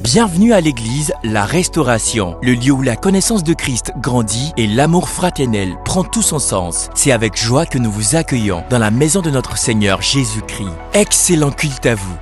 Bienvenue à l'église La Restauration, le lieu où la connaissance de Christ grandit et l'amour fraternel prend tout son sens. C'est avec joie que nous vous accueillons dans la maison de notre Seigneur Jésus-Christ. Excellent culte à vous.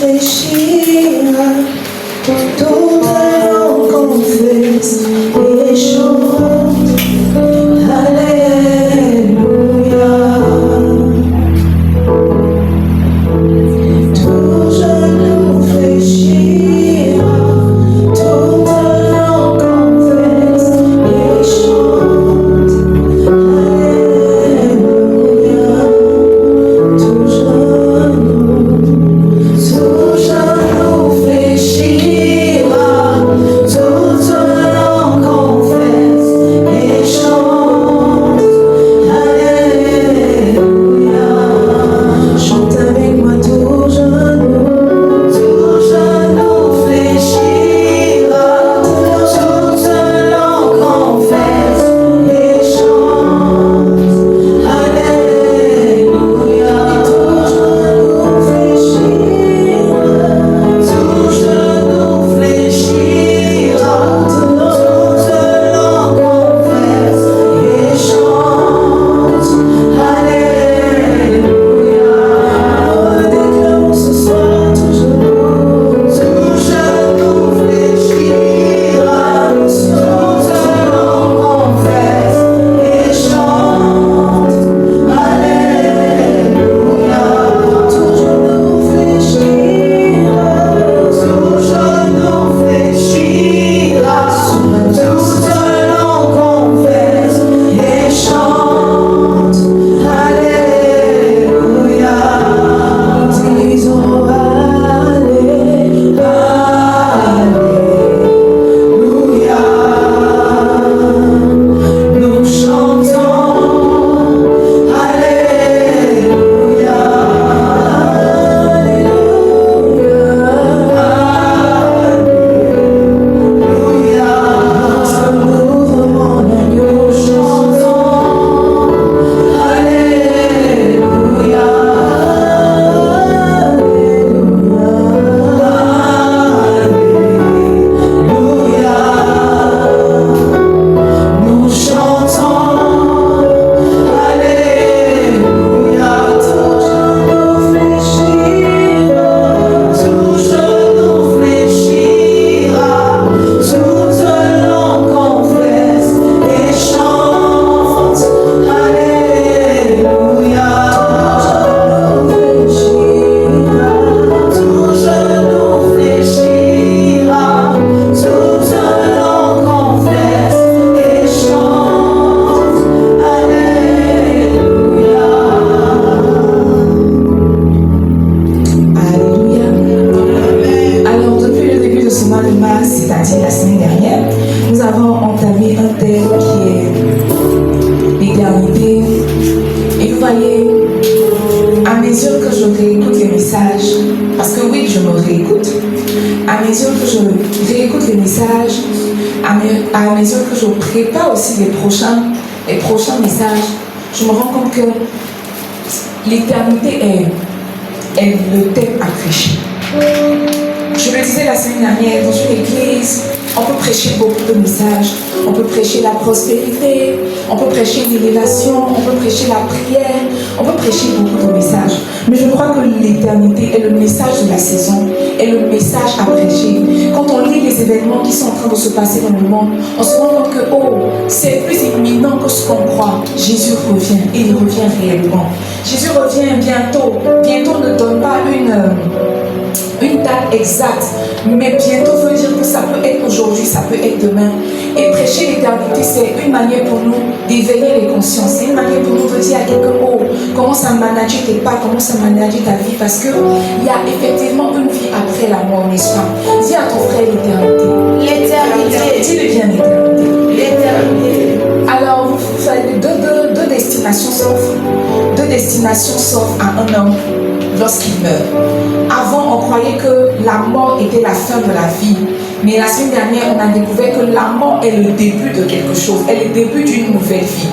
Fléchir. c'est-à-dire la semaine dernière, nous avons entamé un thème qui est l'éternité. Et vous voyez, à mesure que je réécoute les messages, parce que oui, je me réécoute, à mesure que je réécoute les messages, à mesure que je prépare aussi les prochains messages, je me rends compte que l'éternité est le thème à prêcher. Je le disais la semaine dernière, dans une église, on peut prêcher beaucoup de messages. On peut prêcher la prospérité, on peut prêcher l'élévation, on peut prêcher la prière, on peut prêcher beaucoup de messages. Mais je crois que l'éternité est le message de la saison, est le message à prêcher. Quand on lit les événements qui sont en train de se passer dans le monde, on se rend compte que c'est plus imminent que ce qu'on croit. Jésus revient et il revient réellement. Jésus revient bientôt. Bientôt ne donne pas une date exacte, mais bientôt veut dire que ça peut être aujourd'hui, ça peut être demain. Et prêcher l'éternité, c'est une manière pour nous d'éveiller les consciences. C'est une manière pour nous de dire à quelqu'un, commence à manager tes pas, commence à manager ta vie, parce qu'il y a effectivement une vie après la mort, n'est-ce pas? Dis à ton frère l'éternité. L'éternité. Dis-le bien, l'éternité. L'éternité. Alors, vous faites deux destinations sauf. Deux destinations sauf à un homme lorsqu'il meurt. Avant, on croyait que la mort était la fin de la vie. Mais la semaine dernière, on a découvert que la mort est le début de quelque chose. Elle est le début d'une nouvelle vie.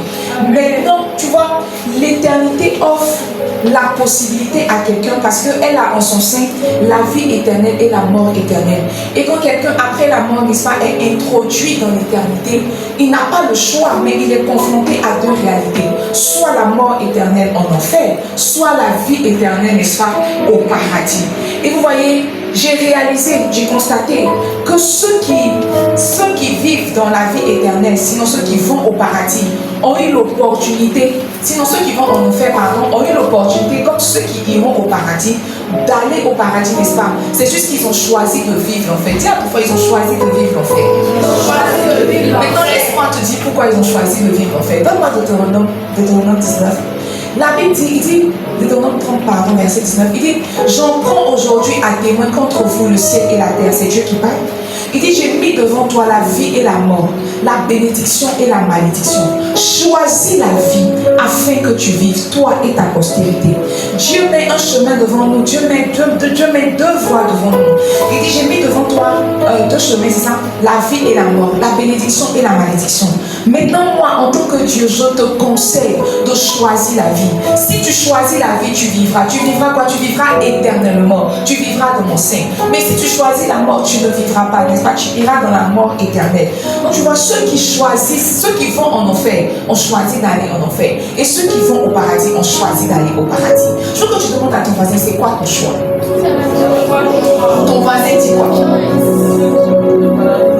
Maintenant, tu vois, l'éternité offre la possibilité à quelqu'un parce qu'elle a en son sein la vie éternelle et la mort éternelle. Et quand quelqu'un, après la mort, n'est-ce pas, est introduit dans l'éternité, il n'a pas le choix, mais il est confronté à deux réalités. Soit la mort éternelle en enfer, soit la vie éternelle, n'est-ce pas, au paradis. Et vous voyez, j'ai réalisé, j'ai constaté que ceux qui vivent dans la vie éternelle, sinon ceux qui vont au paradis, ont eu l'opportunité, sinon ceux qui vont en enfer, ont eu l'opportunité, comme ceux qui iront au paradis, d'aller au paradis, n'est-ce pas? C'est juste qu'ils ont choisi de vivre l'enfer. Dis à ton frère, ils ont choisi de vivre l'enfer. Maintenant, laisse-moi te dire pourquoi ils ont choisi de vivre l'enfer. Donne-moi Deutéronome 19. La Bible dit, il dit, Deutéronome 30, pardon, verset 19, il dit, j'en prends aujourd'hui à témoin contre vous le ciel et la terre. C'est Dieu qui parle. Il dit, j'ai mis devant toi la vie et la mort, la bénédiction et la malédiction. Choisis la vie afin que tu vives, toi et ta postérité. Dieu met un chemin devant nous, Dieu met deux voies devant nous. Il dit, j'ai mis devant toi deux chemins, c'est ça, la vie et la mort, la bénédiction et la malédiction. Maintenant, moi, en tant que Dieu, je te conseille de choisir la vie. Si tu choisis la vie, tu vivras. Tu vivras quoi? Tu vivras éternellement. Tu vivras dans mon sein. Mais si tu choisis la mort, tu ne vivras pas, n'est-ce pas? Tu iras dans la mort éternelle. Donc tu vois, ceux qui choisissent, ceux qui vont en enfer, ont choisi d'aller en enfer. Et ceux qui vont au paradis ont choisi d'aller au paradis. Je veux que tu demandes à ton voisin, c'est quoi ton choix? Ton voisin dit quoi?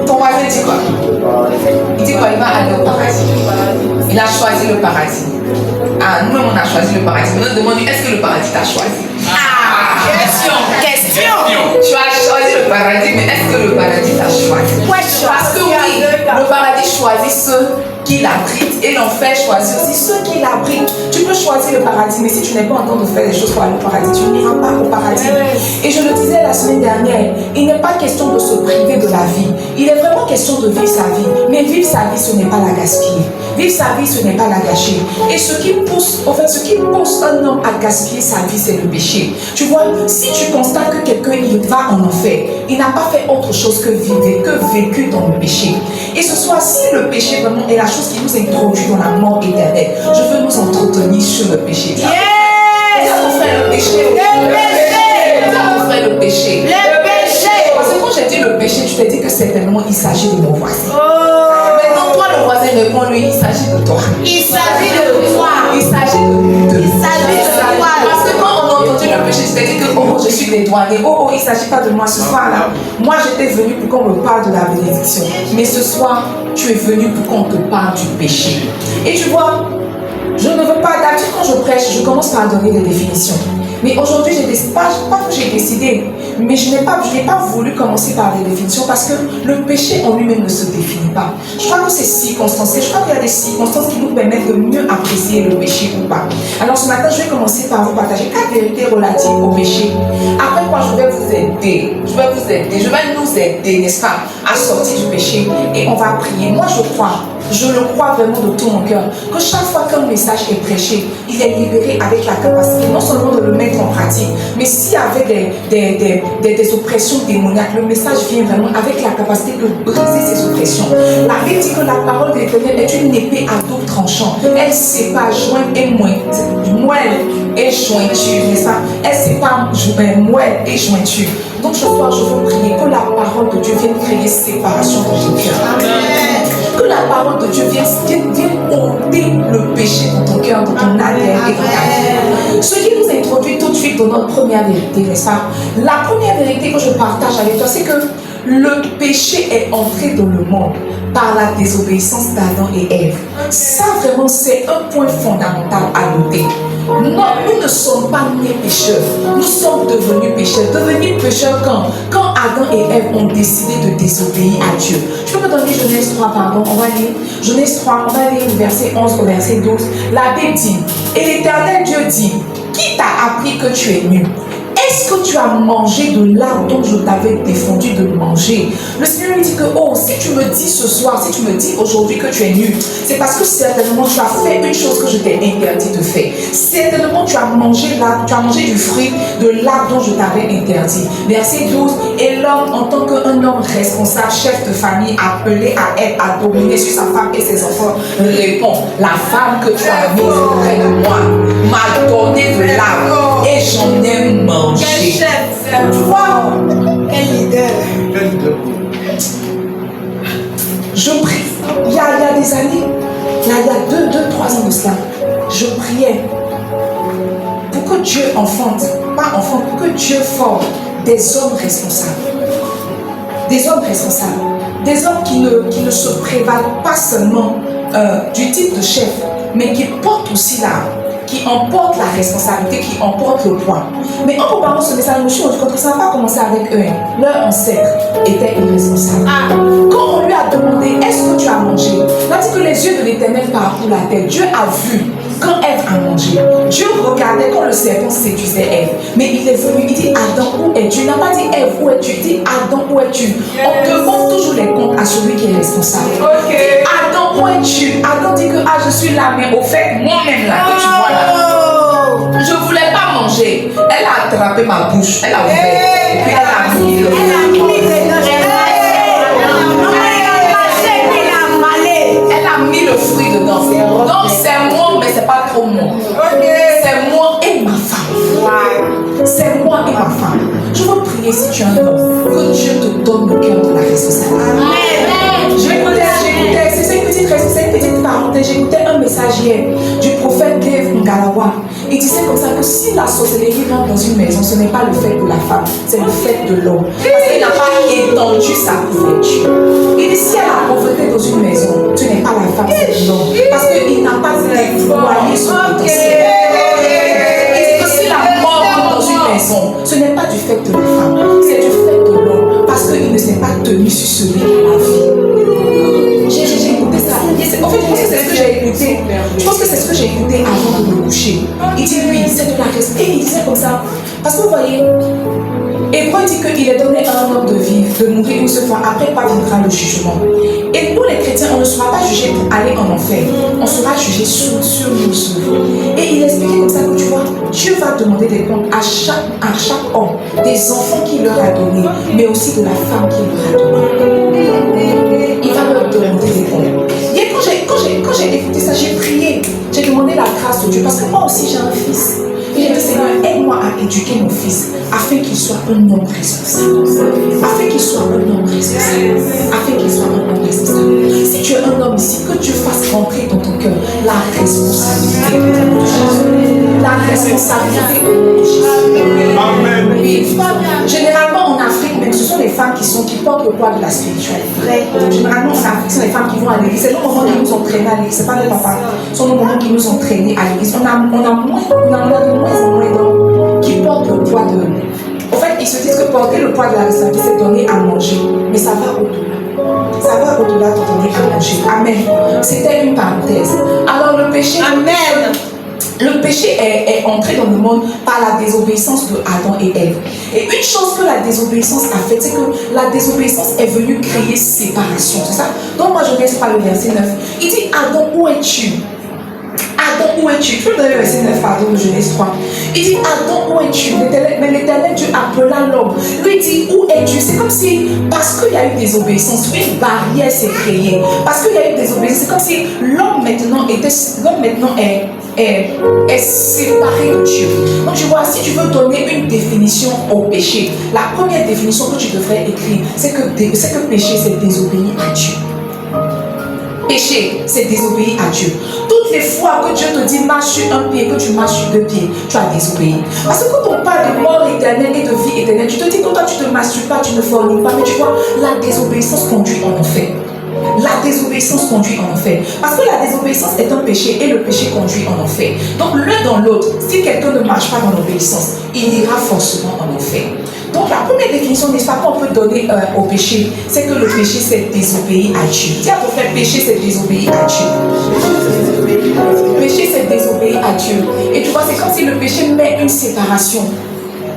Ton voisin dit quoi? Il dit quoi? Il va aller au paradis. Il a choisi le paradis. Ah, nous-mêmes on a choisi le paradis. Maintenant demande-lui, est-ce que le paradis t'a choisi? Question. Tu as choisi le paradis, mais est-ce que le paradis t'a choisi? Parce que oui, le paradis choisit ceux qui l'abritent et l'enfer choisit aussi ceux qui l'abritent. Tu peux choisir le paradis, mais si tu n'es pas en train de faire les choses pour aller au paradis, tu n'iras pas au paradis. Et je le disais la semaine dernière, il n'est pas question de se priver de la vie. Il est vraiment question de vivre sa vie. Mais vivre sa vie, ce n'est pas la gaspiller. Vivre sa vie, ce n'est pas la gâcher. Et ce qui pousse un homme à gaspiller sa vie, c'est le péché. Tu vois, si tu constates que quelqu'un il va en enfer, il n'a pas fait autre chose que vivre, que vécu dans le péché. Et ce soir, si le péché vraiment est la chose qui nous introduit dans la mort éternelle, je veux nous entretenir sur le péché. Dis à ton frère le péché. Dis à ton frère le péché. Parce que quand j'ai dit le péché, tu t'es dit que certainement il s'agit de mon voisin. Maintenant, toi, le voisin, réponds-lui, il s'agit de toi. Il s'agit de toi. Il s'agit de toi. Parce que quand on a entendu le péché, tu t'es dit que je suis dédouané. Il ne s'agit pas de moi ce soir-là. Moi, j'étais venu pour qu'on me parle de la bénédiction. Mais ce soir, tu es venu pour qu'on te parle du péché. Et tu vois, je ne veux pas, d'habitude quand je prêche, je commence par donner des définitions. Mais aujourd'hui, pas que j'ai décidé, mais je n'ai pas voulu commencer par les définitions parce que le péché en lui-même ne se définit pas. Je crois que c'est circonstancié. Je crois qu'il y a des circonstances qui nous permettent de mieux apprécier le péché ou pas. Alors ce matin, je vais commencer par vous partager 4 vérités relatives au péché. Après quoi, je vais vous aider. Je vais nous aider, n'est-ce pas, à sortir du péché. Et on va prier. Moi, je le crois vraiment de tout mon cœur, que chaque fois qu'un message est prêché, il est libéré avec la capacité non seulement de le mettre en pratique, mais s'il y avait des oppressions démoniaques, le message vient vraiment avec la capacité de briser ces oppressions. La Bible dit que la parole de l'Éternel est une épée à double tranchant. Elle sépare jointe et moelle et jointure, n'est-ce pas? Elle sépare moelle et jointure. Donc ce soir, je veux prier que la parole de Dieu vienne créer séparation dans ton cœur. Que la parole de Dieu vienne ôter le péché dans ton cœur, dans ton âme et dans ta vie. Ce qui nous introduit tout de suite dans notre première vérité, n'est-ce pas? La première vérité que je partage avec toi, c'est que le péché est entré dans le monde par la désobéissance d'Adam et Ève. Ça vraiment, c'est un point fondamental à noter. Non, nous ne sommes pas nés pécheurs. Nous sommes devenus pécheurs. Devenus pécheurs quand Adam et Ève ont décidé de désobéir à Dieu. Je peux me donner Genèse 3, pardon. On va lire Genèse 3, on va lire le verset 11 au verset 12. La Bible dit, et l'Éternel Dieu dit, qui t'a appris que tu es nu? Est-ce que tu as mangé de l'arbre dont je t'avais défendu de manger? Le Seigneur lui dit que, oh, si tu me dis ce soir, si tu me dis aujourd'hui que tu es nu, c'est parce que certainement tu as fait une chose que je t'ai interdit de faire. Certainement tu as mangé du fruit de l'arbre dont je t'avais interdit. Verset 12, et l'homme, en tant qu'un homme responsable, chef de famille, appelé à être, à dominer sur sa femme et ses enfants, répond, la femme que tu as mise près de moi m'a donné de l'arbre et j'en ai mangé. Quel chef! Tu vois? Quel leader! Je prie. Il y a des années, il y a 2-3 ans de cela, je priais pour que Dieu pour que Dieu forme des hommes responsables. Des hommes responsables. Des hommes qui ne se prévalent pas seulement du type de chef, mais qui portent aussi qui emportent la responsabilité, qui emportent le poids. Mais en préparant ce message, je me suis rendu compte que ça n'a pas commencé avec eux. Leur ancêtre était irresponsable. Quand on lui a demandé, est-ce que tu as mangé? Il a dit que les yeux de l'Éternel parcourent la terre. Dieu a vu quand Ève a mangé. Dieu regardait quand le serpent séduisait Ève. Mais il est venu, il dit, Adam, où es-tu? Il n'a pas dit, Ève, où es-tu? Il dit, Adam, où es-tu? On demande toujours les comptes à celui qui est responsable. Okay. Adam, où es-tu? Adam dit que, je suis là, mais au fait, moi-même là, que tu vois là. Je ne voulais pas manger. Elle a attrapé ma bouche. Elle a ouvert. Et puis elle a mis le Elle a mis le fruit dedans. Donc c'est moi, mais c'est pas trop moi. C'est moi et ma femme. C'est moi et ma femme. Je veux prier si tu es un homme, que Dieu te donne le cœur de la responsabilité. J'écoutais, c'est une petite parenthèse, j'écoutais un message hier du prophète Dave Ngalawa. Il disait comme ça que si la sorcellerie rentre dans une maison, ce n'est pas le fait de la femme, c'est le fait de l'homme. Parce qu'il n'a pas étendu sa couverture. Il dit si il y a la pauvreté dans une maison, ce n'est pas la femme, c'est l'homme. Parce qu'il n'a pas déployé son potentiel. Il dit que si la mort rentre dans une maison, ce n'est pas du fait de la femme, c'est du fait de l'homme. Parce qu'il ne s'est pas tenu sur celui qui a la vie. J'ai écouté ça. En fait, je pense que c'est ce que j'ai écouté. Je pense que c'est ce que j'ai écouté avant de me coucher. Il dit oui, c'est de la respect. Et il disait comme ça. Parce que vous voyez, Hébreu dit qu'il est donné à un homme de vivre, de mourir une seule fois. Après quoi viendra le jugement. Et nous les chrétiens, on ne sera pas jugés pour aller en enfer. On sera jugés sur nos œuvres. Et il expliquait comme ça que tu vois, Dieu va demander des comptes à chaque homme, des enfants qu'il leur a donnés, mais aussi de la femme qu'il leur a donnée. Il va leur demander des comptes. Et quand j'ai écouté ça, j'ai prié. J'ai demandé la grâce de Dieu parce que moi aussi j'ai un fils. Et j'ai dit, Seigneur, aide-moi à éduquer mon fils afin qu'il soit un homme responsable. Afin qu'il soit un homme responsable. Afin qu'il soit un homme responsable. Si tu es un homme ici, que Dieu fasse rentrer dans ton cœur la responsabilité de Jésus. La responsabilité de Jésus. Amen. Oui. Généralement en Afrique, même ce sont les femmes qui portent le poids de la spiritualité. Généralement en Afrique, ce sont les femmes qui vont à l'église. C'est nos moments qui nous ont traînés à l'église. Ce n'est pas nos papas. Ce sont nos moments qui nous ont traînés à l'église. On a de moins en moins d'hommes qui portent le poids de... En fait, ils se disent que porter le poids de la responsabilité, c'est donner à manger. Mais ça va au-delà. Ça va au-delà de donner à manger. Amen. C'était une parenthèse. Alors le péché... Amen. Le péché est entré dans le monde par la désobéissance de Adam et Ève. Et une chose que la désobéissance a fait, c'est que la désobéissance est venue créer séparation. C'est ça? Donc moi je laisse pas le verset 9. Il dit, Adam, où es-tu? Adam, où es-tu? Je peux donner le verset 9, pardon, de Genèse 3. Il dit, Adam, où es-tu? Mais l'Éternel Dieu appela l'homme. Lui dit, où es-tu? C'est comme si, parce qu'il y a eu désobéissance, une barrière s'est créée. Parce qu'il y a eu désobéissance, c'est comme si l'homme maintenant est séparé de Dieu. Donc tu vois, si tu veux donner une définition au péché, la première définition que tu devrais écrire, c'est que péché, c'est désobéir à Dieu. Péché, c'est désobéir à Dieu. Toutes les fois que Dieu te dit marche sur un pied, que tu marches sur deux pieds, tu as désobéi. Parce que quand on parle de mort éternelle et de vie éternelle, tu te dis que toi tu ne masturbes pas, tu ne forniques pas, mais tu vois, la désobéissance conduit en enfer. La désobéissance conduit en enfer. Parce que la désobéissance est un péché et le péché conduit en enfer. Donc l'un dans l'autre, si quelqu'un ne marche pas dans l'obéissance, il ira forcément en enfer. Donc la première définition, n'est-ce pas, qu'on peut donner au péché, c'est que le péché c'est désobéir à Dieu. Dis à ton frère, péché c'est désobéir à Dieu. Péché c'est désobéir à Dieu. Et tu vois, c'est comme si le péché met une séparation.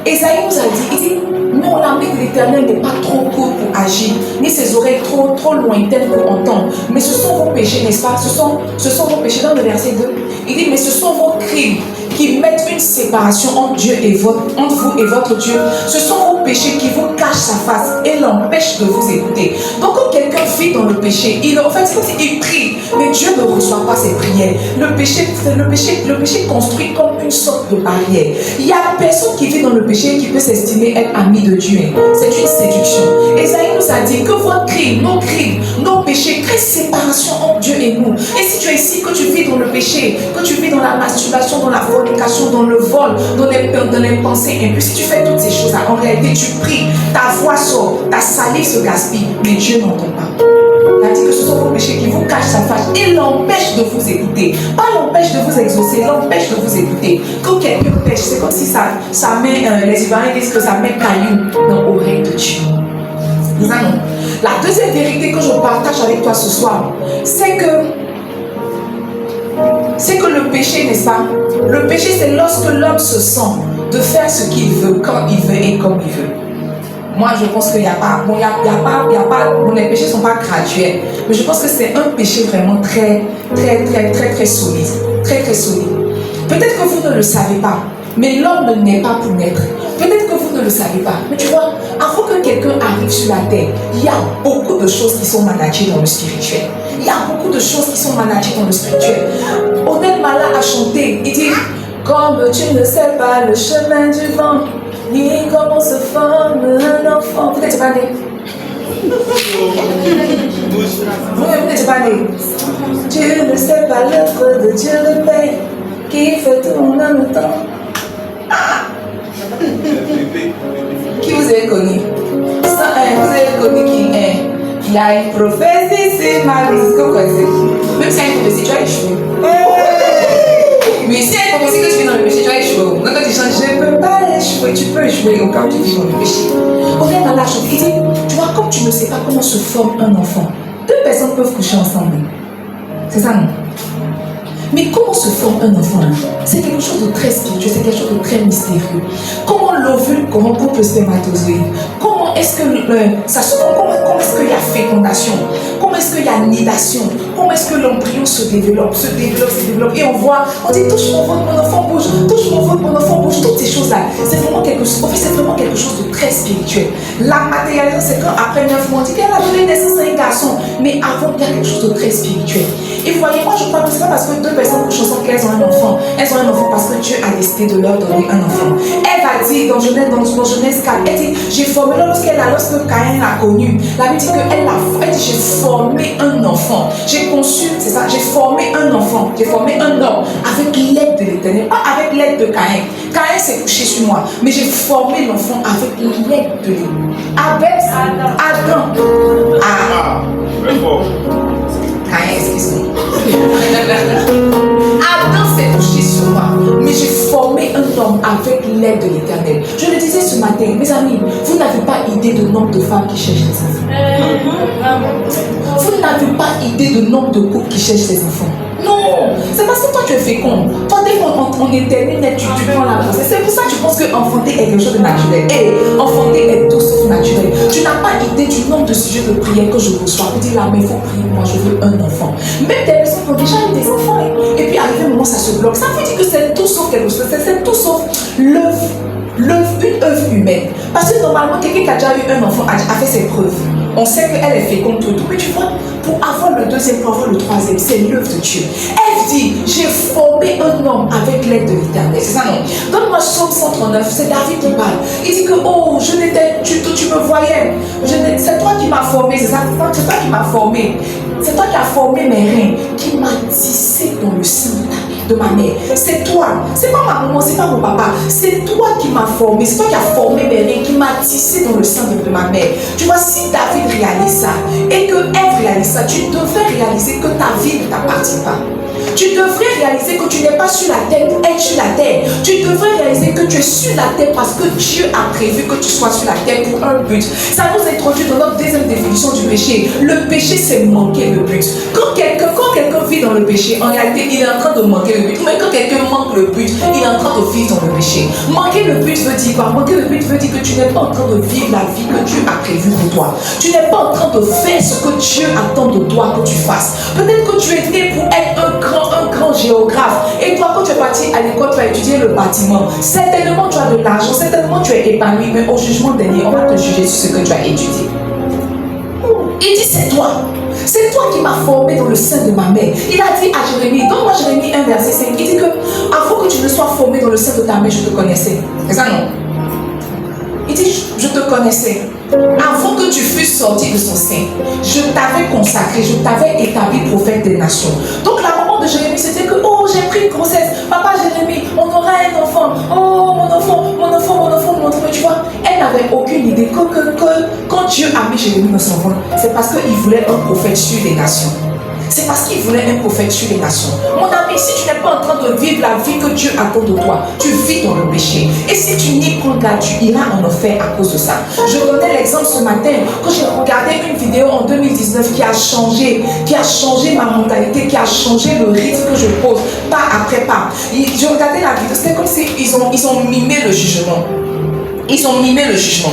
Esaïe nous a dit, il dit, non, la main de l'Éternel n'est pas trop courte pour agir, ni ses oreilles trop lointaines pour entendre. Mais ce sont vos péchés, n'est-ce pas? Ce sont vos péchés. Dans le verset 2, il dit, mais ce sont vos crimes qui mettent une séparation entre vous et votre Dieu. Ce sont vos péchés qui vous cachent sa face et l'empêchent de vous écouter. Donc quand quelqu'un vit dans le péché, en fait, c'est comme s'il prie, mais Dieu ne reçoit pas ses prières. Le péché construit comme une sorte de barrière. Il n'y a personne qui vit dans le péché qui peut s'estimer être ami de Dieu. C'est une séduction. Esaïe nous a dit que vos crimes, nos péchés créent séparation entre Dieu et nous. Et si tu es ici, que tu vis dans le péché, que tu vis dans la masturbation, dans la fornication, dans le vol, dans les pensées impies, si tu fais toutes ces choses-là, en réalité tu pries, ta voix sort, ta salive se gaspille, mais Dieu n'entend pas. Il a dit que ce sont vos péchés qui vous cachent sa face et l'empêchent de vous écouter. Pas l'empêche de vous exaucer, l'empêche de vous écouter. Quand quelqu'un pêche, c'est comme si ça met, les Ivoiriens disent que ça met caillou dans l'oreille de Dieu. La deuxième vérité que je partage avec toi ce soir, c'est que le péché, n'est-ce pas? Le péché, c'est lorsque l'homme se sent de faire ce qu'il veut, quand il veut et comme il veut. Moi, je pense qu'il n'y a pas, les péchés ne sont pas graduels, mais je pense que c'est un péché vraiment très solide. Très solide. Peut-être que vous ne le savez pas, mais l'homme ne naît pas pour naître. Peut-être que vous ne le savez pas, mais tu vois, avant que quelqu'un arrive sur la terre, il y a beaucoup de choses qui sont managées dans le spirituel. Il y a beaucoup de choses qui sont managées dans le spirituel. Oded Mala a chanté, il dit, comme tu ne sais pas le chemin du vent, ni comment se forme un enfant. Vous n'êtes pas né. Vous n'êtes pas né. Tu ne sais pas l'œuvre de Dieu le Père qui fait tout en même temps. Ah. Qui vous avez connu? Vous avez connu qui est? Il y a une prophétie, c'est ma vie. Est-ce que vous connaissez? Même si il y a une prophétie, tu as échoué. Mais si il y a une prophétie que tu vis dans le péché, tu as échoué. Donc quand tu chantes, je ne peux pas échouer, tu peux échouer au cas où tu vis dans le péché. On est dans la chose. Il dit, tu vois, comme tu ne sais pas comment se forme un enfant, deux personnes peuvent coucher ensemble. C'est ça, non? Mais comment se forme un enfant? C'est quelque chose de très spirituel, c'est quelque chose de très mystérieux. Comment l'ovule corrompt le spermatozoïde? Comment est-ce que ça se forme? Comment est-ce qu'il y a fécondation? Comment est-ce qu'il y a nidation? Comment est-ce que l'embryon se développe? Et on voit, on dit touche mon ventre, mon enfant bouge, touche mon ventre, mon enfant bouge. Toutes ces choses-là, c'est vraiment quelque chose. En fait, c'est vraiment quelque chose de très spirituel. La matérialisation, c'est quand après 9 mois, on dit qu'elle a donné naissance à un garçon. Mais avant, il y a quelque chose de très spirituel. Et vous voyez, moi je crois que c'est pas parce que deux personnes couchent ensemble qu'elles ont un enfant. Elles ont un enfant parce que Dieu a décidé de leur donner un enfant. Elle va dire dans Genèse 4, elle dit, j'ai formé, lorsque Caïn l'a connu, la Bible dit qu'elle dit, j'ai formé un enfant. J'ai conçu, c'est ça, j'ai formé un enfant. J'ai formé un homme avec l'aide de l'Éternel, pas avec l'aide de Caïn. Caïn s'est couché sur moi, mais j'ai formé l'enfant avec l'aide de l'Éternel. Adam. Très fort. Caïn, excuse-moi. Adam s'est couché sur moi, mais j'ai formé un homme avec l'aide de l'Éternel. l'éternel. Je le disais ce matin, mes amis, vous n'avez pas idée de nombre de femmes qui cherchent des enfants. Vous n'avez pas idée de nombre de couples qui cherchent des enfants. Non, c'est parce que toi tu es fécond. Toi, dès qu'on est terminé, tu prends la grossesse. C'est pour ça que tu penses qu'enfanter est quelque chose de naturel. Et enfanter est tout sauf naturel. Tu n'as pas idée du nombre de sujets de prière que je reçois. Vous dites là, mais il faut prier, moi je veux un enfant. Même des personnes qui ont déjà eu des enfants. Et puis arrivé un moment, ça se bloque. Ça veut dire que c'est tout sauf quelque chose. C'est tout sauf une œuvre humaine. Parce que normalement, quelqu'un qui a déjà eu un enfant a fait ses preuves. On sait qu'elle est féconde tout. Mais tu vois, pour avoir le deuxième, pour avoir le troisième, c'est l'œuvre de Dieu. Elle dit, j'ai formé un homme avec l'aide de l'éternel. C'est ça, non? Donne-moi Psaume 139, c'est David qui parle. Il dit que, oh, je n'étais, tu me voyais. C'est toi qui m'as formé, c'est ça? C'est toi qui m'as formé. C'est toi qui as formé mes reins, qui m'a tissé dans le sein de ma mère. C'est toi. C'est pas ma maman, c'est pas mon papa. C'est toi qui m'as formé. C'est toi qui as formé mes reins, qui m'a tissé dans le sein de ma mère. Tu vois, si David réalise ça et que Ève réalise ça, tu devrais réaliser que ta vie ne t'appartient pas. Tu devrais réaliser que tu n'es pas sur la terre pour être sur la terre. Tu devrais réaliser que tu es sur la terre parce que Dieu a prévu que tu sois sur la terre pour un but. Ça nous introduit dans notre deuxième définition du péché. Le péché, c'est manquer le but. Quand quelqu'un vit dans le péché, en réalité, il est en train de manquer le but. Mais quand quelqu'un manque le but, il est en train de vivre dans le péché. Manquer le but veut dire quoi? Manquer le but veut dire que tu n'es pas en train de vivre la vie que Dieu a prévue pour toi. Tu n'es pas en train de faire ce que Dieu attend de toi que tu fasses. Peut-être que tu es né pour être un grand géographe. Et toi, quand tu es parti à l'école, tu as étudié le bâtiment. Certainement, tu as de l'argent. Certainement, tu es épanoui. Mais au jugement dernier, on va te juger sur ce que tu as étudié. Il dit, c'est toi. C'est toi qui m'as formé dans le sein de ma mère. Il a dit à Jérémie, donne-moi Jérémie 1 verset 5. Il dit que avant que tu ne sois formé dans le sein de ta mère, je te connaissais. C'est ça, non? Il dit, je te connaissais. Avant que tu fusses sorti de son sein, je t'avais consacré, je t'avais établi prophète des nations. Donc la maman de Jérémie, c'était que, oh, j'ai pris une grossesse. Papa Jérémie, on aura un enfant. Oh, mon enfant. Mais tu vois, elle n'avait aucune idée que quand Dieu a mis Jérémie dans son ventre, c'est parce qu'il voulait un prophète sur les nations. C'est parce qu'il voulait un prophète sur les nations. Mon ami, si tu n'es pas en train de vivre la vie que Dieu attend de toi, tu vis dans le péché. Et si tu n'y prends garde, tu iras en enfer à cause de ça. Je donnais l'exemple ce matin, quand j'ai regardé une vidéo en 2019 qui a changé ma mentalité, qui a changé le rythme que je pose, pas après pas. Je regardais la vidéo, c'était comme si ils ont mimé le jugement. Ils ont mimé le jugement.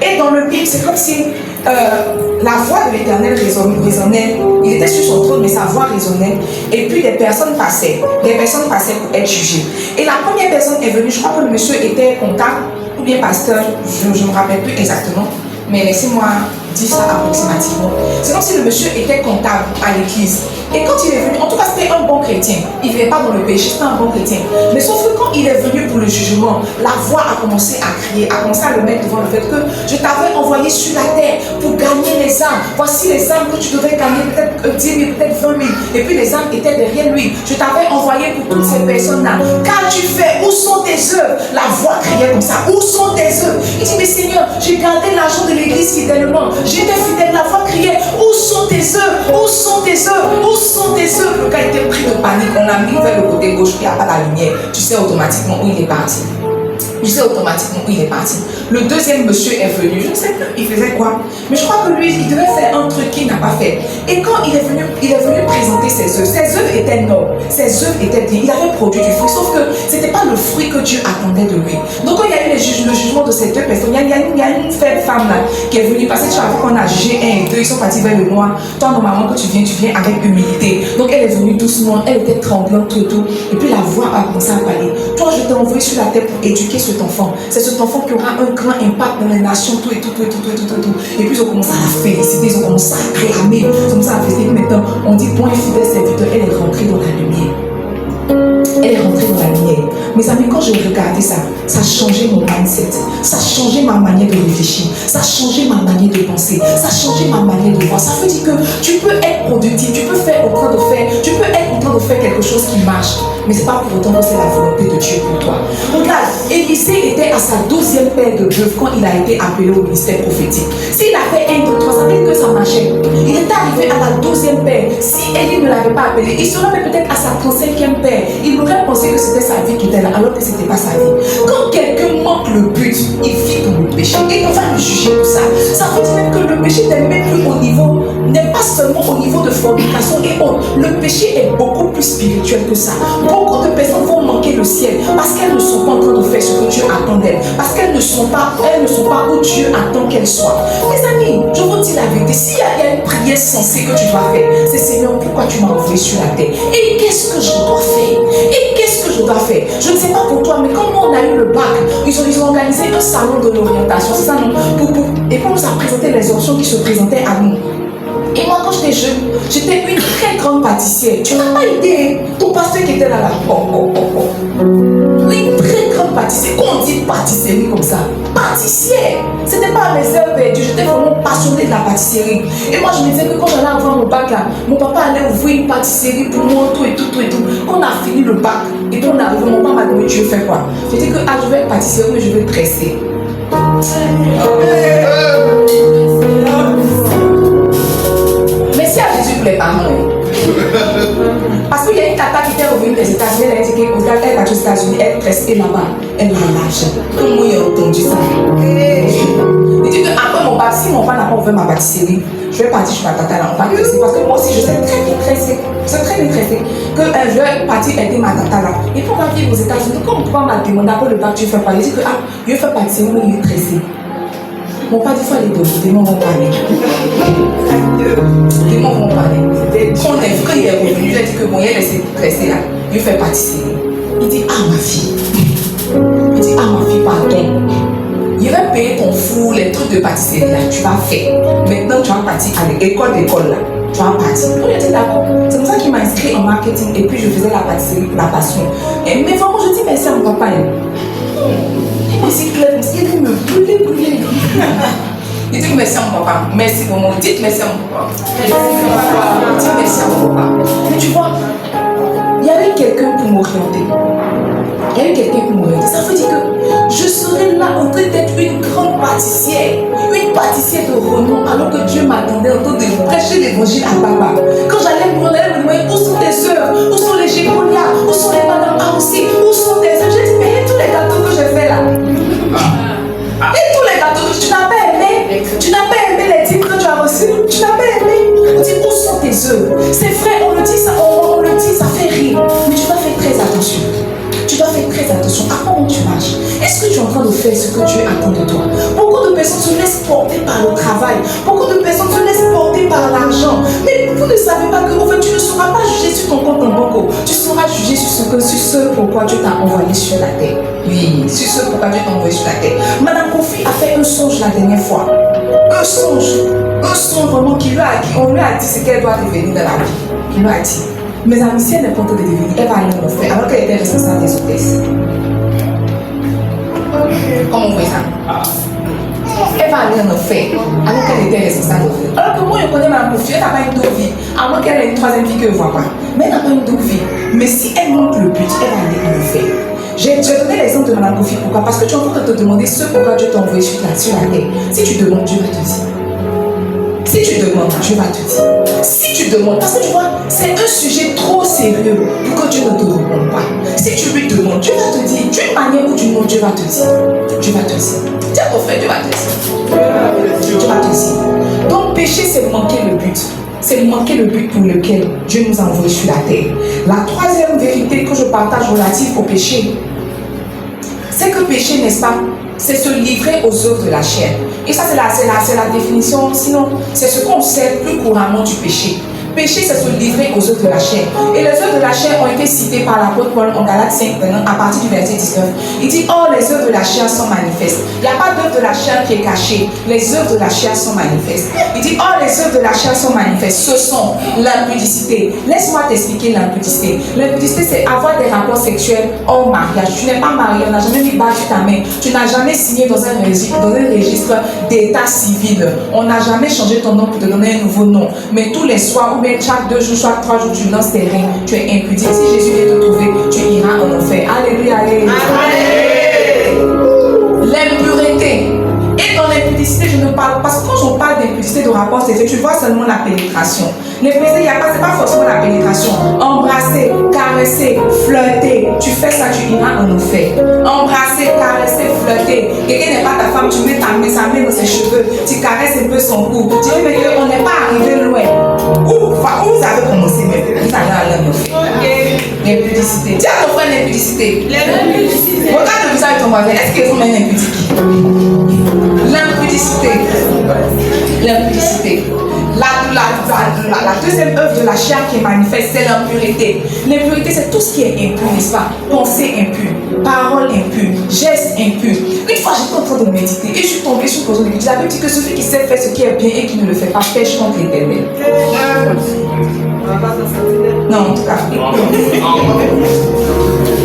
Et dans le Bible, c'est comme si la voix de l'Éternel résonnait. Il était sur son trône, mais sa voix résonnait. Et puis des personnes passaient pour être jugées. Et la première personne est venue, je crois que le monsieur était comptable ou bien pasteur, je ne me rappelle plus exactement, mais laissez-moi dire ça approximativement. C'est comme si le monsieur était comptable à l'église. Et quand il est venu, en tout cas c'était un bon chrétien. Il ne vivait pas dans le péché, c'était un bon chrétien. Mais sauf que quand il est venu pour le jugement, la voix a commencé à crier, a commencé à le mettre devant le fait que je t'avais envoyé sur la terre pour gagner les âmes. Voici les âmes que tu devais gagner, peut-être 10 000, peut-être 20 000. Et puis les âmes étaient derrière lui. Je t'avais envoyé pour toutes ces personnes-là. Qu'as-tu fait? Où sont tes œuvres? La voix criait comme ça. Où sont tes œuvres? Il dit, mais Seigneur, j'ai gardé l'argent de l'église fidèlement. J'étais fidèle. La voix criait, où sont tes œuvres? Où sont tes œuvres? Où sont tes œuvres? Le gars était pris de panique. On l'a mis vers le côté gauche, il n'y a pas la lumière. Tu sais automatiquement où il est parti. Le deuxième monsieur est venu, je ne sais plus, il faisait quoi. Mais je crois que lui, il devait faire un truc qu'il n'a pas fait. Et quand il est venu présenter ses œuvres étaient nobles, ses œuvres étaient bien, il avait produit du fruit, sauf que ce n'était pas le fruit que Dieu attendait de lui. Donc quand il y a eu le jugement de ces deux personnes, il y a une femme là qui est venue, parce que tu as vu qu'on a jugé 1 et 2, ils sont partis vers le noir. Toi, normalement, quand tu viens avec humilité. Donc elle est venue doucement, elle était tremblante, tout. Et puis la voix a commencé à parler. Toi, je t'ai envoyé sur la terre pour éduquer cet enfant. C'est cet enfant qui aura un grand impact dans les nations, tout. Et puis ils ont commencé à la féliciter, ils ont commencé à acclamer, ils ont commencé à féliciter. Maintenant, on dit, bon et fidèle serviteur, elle est rentrée dans la lumière. Elle est rentrée dans la lumière. Mes amis, quand je regardais ça, ça a changé mon mindset. Ça a changé ma manière de réfléchir. Ça a changé ma manière de penser. Ça a changé ma manière de voir. Ça veut dire que tu peux être productif, tu peux être en train de faire quelque chose qui marche. Mais ce n'est pas pour autant que c'est la volonté de Dieu pour toi. Regarde, Élisée était à sa 12e paire de bœuf quand il a été appelé au ministère prophétique. S'il a fait 1, 2, 3, ça veut dire que ça marchait. Il était arrivé à la 12e paire. Si Élie ne l'avait pas appelé. Il serait même peut-être à sa 35e paire. Il aurait pensé que c'était sa vie qui était là, alors que ce n'était pas sa vie. Quand quelqu'un manque le but, il vit dans le péché. Et on va le juger pour ça. Ça veut dire même que le péché n'est même plus au niveau, n'est pas seulement au niveau de fornication et autres. Le péché est beaucoup plus spirituel que ça. Beaucoup de personnes vont manquer le ciel parce qu'elles ne sont pas en train de faire ce que Dieu attend d'elles. Parce qu'elles ne sont pas où Dieu attend qu'elles soient. Mes amis, je vous dis la vérité. S'il y a une prière sensée que tu dois faire, c'est Seigneur, pourquoi tu m'as envoyé sur la terre? Et qu'est-ce que je dois faire? Et qu'est-ce que je dois faire? Je ne sais pas pour toi, mais quand on a eu le bac, ils ont organisé un salon de l'orientation, c'est ça non? Et pour nous a présenté les options qui se présentaient à nous. Et moi, quand j'étais jeune, j'étais une très grande pâtissière. Tu n'as pas idée, ton pasteur qui était là, une très grande pâtissière. Quand on dit pâtisserie comme ça, pâtissière, c'était pas à mes heures perdues. J'étais vraiment passionnée de la pâtisserie. Et moi, je me disais que quand j'allais avoir mon bac là, mon papa allait ouvrir une pâtisserie pour moi, tout et tout. Quand on a fini le bac, et puis on est arrivé, mon papa m'a dit, tu veux faire quoi? J'ai dit que je vais être pâtissière, mais je vais tresser. Merci à Jésus pour les parents. Parce qu'il y a une tata qui était revenue des États-Unis, elle a dit qu'elle va aux États-Unis, elle prestait là-bas, elle a l'argent. Comment il a entendu ça? Il dit qu'après mon bac, si mon père n'a pas ouvert ma pâtisserie, je vais partir chez ma tata là, on va tresser. Parce que moi aussi, je sais très bien tresser. Je sais très bien tresser. Que je vais partir aider ma tata là. Et pour ma vivre aux États-Unis, quand mon papa m'a demandé après le bac, tu fais pas, il dit que je vais faire pâtisserie, mais il est tressé. Mon père dit qu'il faut aller dormir, les démons vont parler. Les démons vont parler. Quand il est revenu, il a dit que bon, il a laissé tresser là, il fait pâtisserie. Il dit, ma fille. Il dit, ma fille, pardon. Il va payer ton four, les trucs de pâtisserie là, tu vas faire. Maintenant, tu vas partir à l'école là. Tu vas partir. Donc, il a dit d'accord. C'est comme ça qu'il m'a inscrit en marketing et puis je faisais la pâtisserie pour la passion. Mais vraiment, je dis merci à mon papa. Il m'a dit clair, il dit me brûler. Il dit merci à mon papa. Merci pour moi. Dites merci à mon papa. Dites merci à mon papa. Mais tu vois, il y avait quelqu'un pour m'orienter. Ça veut dire que je serais là en train d'être une grande pâtissière. Une pâtissière de renom, alors que Dieu m'attendait en train de prêcher l'évangile à Baba. Quand j'allais me demander où sont tes œuvres, où sont les Gégolia, où sont les Madame Aoussi, où sont tes œuvres. J'ai dit, mais tous les gâteaux que j'ai fait là. Et tous les gâteaux que tu n'as pas aimé, tu n'as pas aimé les dîmes que tu as reçus, tu n'as pas aimé. On dit, où sont tes œuvres? C'est vrai, on le dit, ça fait rire, mais tu dois faire très attention. Tu dois faire très attention à comment tu marches. Est-ce que tu es en train de faire ce que Dieu attend de toi? Beaucoup de personnes se laissent porter par le travail. Beaucoup de personnes se laissent porter par l'argent. Mais vous ne savez pas que en fait, tu ne seras pas jugé sur ton compte en banque. Tu seras jugé sur ce pourquoi Dieu t'a envoyé sur la terre. Oui, sur ce pourquoi Dieu t'a envoyé sur la terre. Madame Kofi a fait un songe la dernière fois. Un songe vraiment on lui a dit ce qu'elle doit devenir dans la vie. Il lui a dit. Mes amis, si elle n'est pas en train de devenir, elle va aller en enfer alors qu'elle était responsable des hôtesses. Comment on voit ça? Elle va aller en enfer alors qu'elle était responsable des hôtesses. Alors que moi, je connais Mme Kofi, elle n'a pas une double vie. À moins qu'elle ait une troisième vie que je ne vois pas. Mais elle n'a pas une double vie. Mais si elle manque le but, elle va aller en enfer. J'ai donné l'exemple de Mme Kofi. Pourquoi? Parce que tu es en train de te demander ce pourquoi Dieu t'a envoyé sur la terre. Si tu demandes, Dieu va te dire. Si tu demandes, Dieu va te dire. Si tu demandes, parce que tu vois, c'est un sujet trop sérieux pour que Dieu ne te réponde pas. Si tu lui demandes, Dieu va te dire. D'une manière ou d'une autre, Dieu va te dire. Dieu va te dire. Tiens ton frère, Dieu va te dire. Dieu va te dire. Donc péché, c'est manquer le but. C'est manquer le but pour lequel Dieu nous a envoyés sur la terre. La troisième vérité que je partage relative au péché, c'est que péché, n'est-ce pas, c'est se livrer aux œuvres de la chair. Et ça, c'est la définition, sinon, c'est ce qu'on sait plus couramment du péché. Péché, c'est se livrer aux œuvres de la chair. Et les œuvres de la chair ont été citées par l'apôtre Paul en Galates 5, à partir du verset 19. Il dit, oh, les œuvres de la chair sont manifestes. Il n'y a pas d'œuvre de la chair qui est cachée. Les œuvres de la chair sont manifestes. Il dit, oh, les œuvres de la chair sont manifestes. Ce sont l'impudicité. Laisse-moi t'expliquer l'impudicité. L'impudicité, c'est avoir des rapports sexuels hors mariage. Tu n'es pas marié, on n'a jamais mis bague sur ta main. Tu n'as jamais signé dans un registre d'état civil. On n'a jamais changé ton nom pour te donner un nouveau nom. Mais tous les soirs, ou bien chaque 2 jours, chaque 3 jours, tu lances tes reins, tu es impudique. Si Jésus vient te trouver, tu iras en enfer. Alléluia, alléluia. L'impureté. Et dans l'impudicité, je ne parle pas, parce que quand on parle d'impudicité, publicité de rapport sexuel, tu vois seulement la pénétration. Le plaisir, c'est pas forcément la pénétration. Embrasser, caresser, flirter. Tu fais ça, tu iras en enfer. Embrasser, caresser, flirter. Quelqu'un n'est pas ta femme, tu mets sa main dans ses cheveux, tu caresses un peu son cou. Tu dis, mais on n'est pas arrivé loin. Où vous avez commencé maintenant? Vous allez à l'enfer. L'impudicité. Dis à ton frère l'impudicité. Regarde le visage de ton voisin. Est-ce qu'ils ont même l'impudique? L'impudicité. L'impudicité. La deuxième œuvre de la chair qui est manifeste, c'est l'impureté. L'impurité, c'est tout ce qui est impur, n'est-ce pas? Pensée impure, parole impure, geste impur. Une fois, j'étais en train de méditer et je suis tombée sur le de la Bible dit que celui qui sait faire ce qui est bien et qui ne le fait pas pêche contre l'Éternel. Non, en tout cas.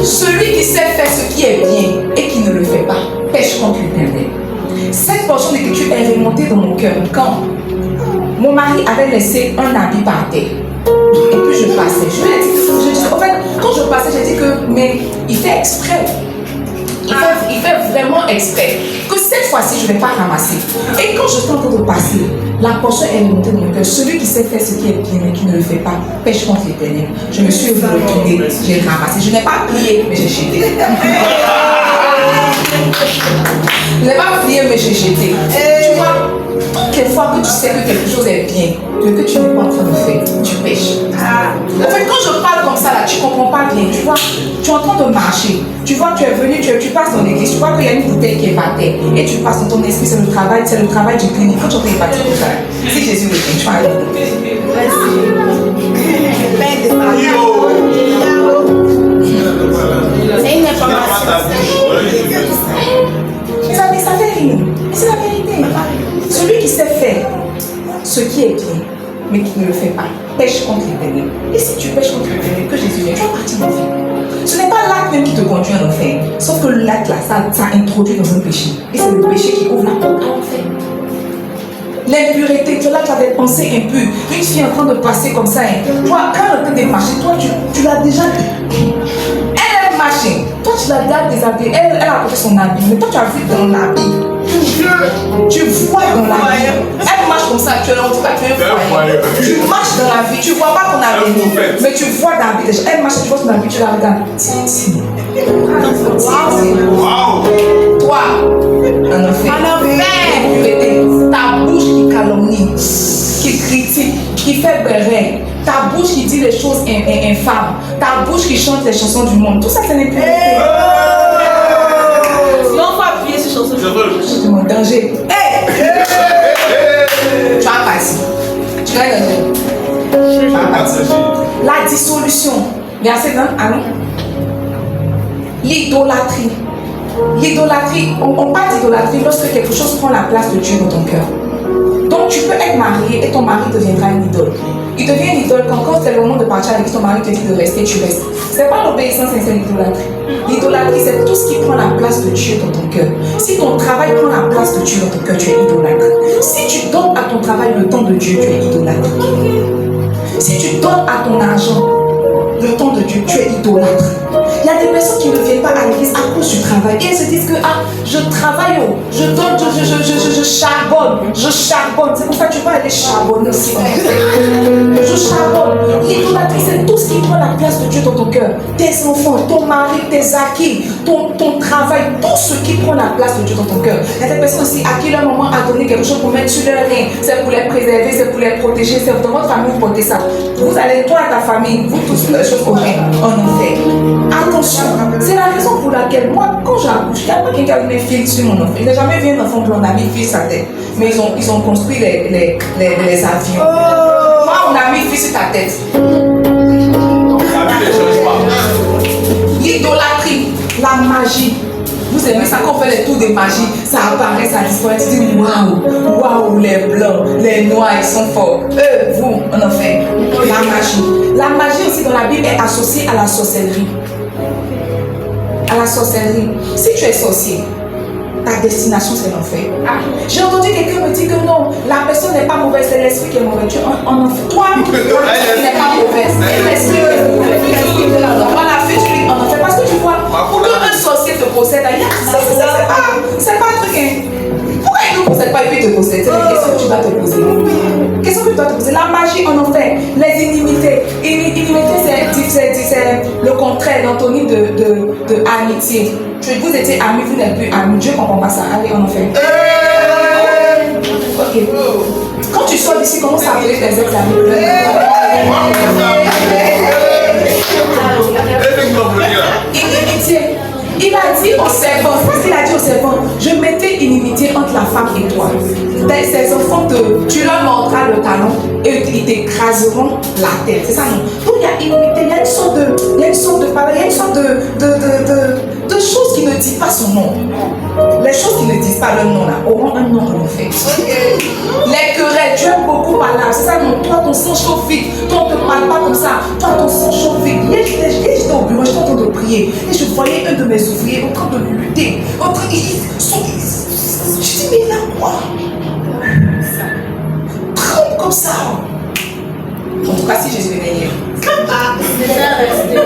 Celui qui sait faire ce qui est bien et qui ne le fait pas pêche contre l'Éternel. Cette portion d'écriture est remontée dans mon cœur quand mon mari avait laissé un habit par terre. Et puis je passais. En fait, quand je passais, j'ai dit que, mais il fait exprès. Il fait vraiment exprès. Que cette fois-ci, je ne vais pas ramasser. Et quand je suis en train de passer, la portion est remontée dans mon cœur. Celui qui sait faire ce qui est bien et qui ne le fait pas, pêche contre l'Éternel. Je me suis retournée, j'ai ramassé. Je n'ai pas plié, mais j'ai jeté. Je n'ai pas plié, mais j'ai jeté. Tu vois, quelquefois que tu sais que quelque chose est bien, que tu n'es pas en train de faire, tu pêches. En fait, quand je parle comme ça, là, tu ne comprends pas bien. Tu vois, tu es en train de marcher. Tu vois, tu es venu, tu passes dans l'église, tu vois qu'il y a une bouteille qui est par terre. Et tu passes dans ton esprit, c'est le travail du clinique. Quand tu entends pas, tu peux faire. Si Jésus le fait, tu vas aller. C'est une information. Mais ça fait rire. Mais c'est la vérité. Celui qui sait faire ce qui est bien, mais qui ne le fait pas, pêche contre l'Éternel. Et si tu pêches contre l'Éternel, que Jésus vienne, tu vas partir d'enfer. Ce n'est pas l'acte même qui te conduit en enfer. Sauf que l'acte là, ça introduit dans un péché. Et c'est le péché qui ouvre la porte à l'enfer. L'impureté, tu as là, tu as des pensées impures. Une fille en train de passer comme ça, hein. Toi, quand elle est en train de marcher, toi, tu l'as déjà. Elle est marchée. Toi, tu l'as déjà déshabillée. Elle a apporté son habit. Mais toi, tu as vu dans l'habit. Tu vois dans la vie. Elle marche comme ça, tu es là, en tout cas, tu es foyer. Tu marches dans la vie, tu ne vois pas ton habit, mais tu vois dans la vie déjà. Elle marche, tu vois ton habit, tu la regardes. Toi, en enfer, ta bouche qui calomnie, qui critique, qui fait béret, ta bouche qui dit les choses infâmes, ta bouche qui chante les chansons du monde, tout ça c'est l'impureté. Je te montre danger. Tu vas passer. Tu vas gagner. Tu vas passer. La dissolution. Verset 20. Allons. L'idolâtrie. L'idolâtrie, on parle d'idolâtrie lorsque quelque chose prend la place de Dieu dans ton cœur. Donc tu peux être marié et ton mari deviendra une idole. Il devient une idole quand c'est le moment de partir avec ton mari te dit de rester, tu restes. Ce n'est pas l'obéissance, c'est l'idolâtrie. L'idolâtrie, c'est tout ce qui prend la place de Dieu dans ton cœur. Si ton travail prend la place de Dieu dans ton cœur, tu es idolâtre. Si tu donnes à ton travail le temps de Dieu, tu es idolâtre. Si tu donnes à ton argent le temps de Dieu, tu es idolâtre. Il y a des personnes qui ne viennent pas à l'église à cause du travail. Et elles se disent que je travaille, je donne, je charbonne, C'est pour ça que tu vas aller charbonner aussi. Je charbonne. L'idolâtrie, c'est tout ce qui prend la place de Dieu dans ton cœur. Tes enfants, ton mari, tes acquis, ton travail, tout ce qui prend la place de Dieu dans ton cœur. Il y a des personnes aussi à qui leur maman a donné quelque chose pour mettre sur leur rein. C'est pour les préserver, c'est pour les protéger. C'est dans votre famille, vous portez ça. Vous allez, toi et ta famille, vous tous, les choses au rein, en enfer. Attention, c'est la raison pour laquelle moi, quand j'accouche, il n'y a pas quelqu'un qui me file sur mon enfant. Il n'a jamais vu un enfant blanc, on a mis fil sur sa tête. Mais ils ont construit les avions. Moi, on a mis fil sur ta tête. L'idolâtrie, la magie. Vous aimez ça quand on fait les tours de magie, ça apparaît, ça disparaît. Tu dis waouh, les blancs, les noirs, ils sont forts. Vous, on en fait. La magie. La magie aussi dans la Bible est associée à la sorcellerie. À la sorcellerie. Si tu es sorcier, ta destination c'est l'enfer. J'ai entendu quelqu'un me dire que non, la personne n'est pas mauvaise, c'est l'esprit qui est mauvais. En enfer. Toi, tu n'es pas mauvaise. C'est l'esprit qui est mauvais. On a fait du en enfer. Parce que tu vois, quand un sorcier te possède, c'est pas un truc. Pourquoi il ne te possède pas et puis te possède? C'est la question que tu vas te poser. fait. Les inimités. Inimité, c'est le contraire d'antonyme de amitié. Vous étiez amis, vous n'êtes plus amis. Dieu ne comprend pas ça. Allez, on en fait. Ok. Quand tu sors d'ici, comment ça appeler tes ex-amis? Inimitié. Il a dit au servant, il a dit au servant, je mettais inimitié entre la femme et toi. Ces enfants, tu leur mordras le talon et ils t'écraseront la tête. C'est ça, non? Donc il y a inimité, il y a une sorte de choses qui ne disent pas son nom. Les choses qui ne disent pas leur nom là auront un nom en fait. Les querelles, tu aimes beaucoup parler. C'est ça, non? Toi, ton sang chauffe vite. Toi, on ne te parle pas comme ça. Toi, ton sang chauffe vite. Hier, j'étais au bureau, j'étais en train de prier. Et je voyais un de mes ouvriers en train de lutter. Je dis, mais il a quoi? Trempe comme ça. En tout cas, si Jésus est venir.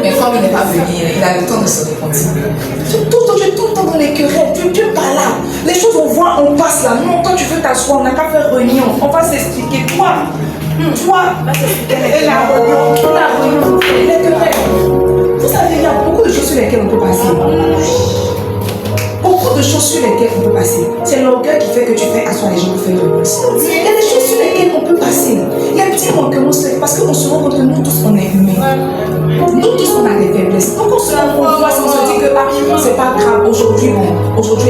Mais comme il n'est pas venu, il a le temps de se repentir. Tu es tout le temps dans les querelles, tu n'es pas là. Les choses on voit, on passe là. Non, toi tu veux t'asseoir, on n'a qu'à faire réunion. On va s'expliquer. Toi, et la réunion, les querelles. Vous savez, il y a beaucoup de choses sur lesquelles on peut passer. Beaucoup de choses sur lesquelles on peut passer. C'est l'orgueil qui fait que tu fais asseoir les gens pour faire de l'autre. Il y a des choses sur lesquelles on peut passer. Il y a des petits manquements parce qu'on se rend compte que nous tous on est humains. Nous tous on a des faiblesses. Donc on se voit, on se dit que c'est pas grave. Aujourd'hui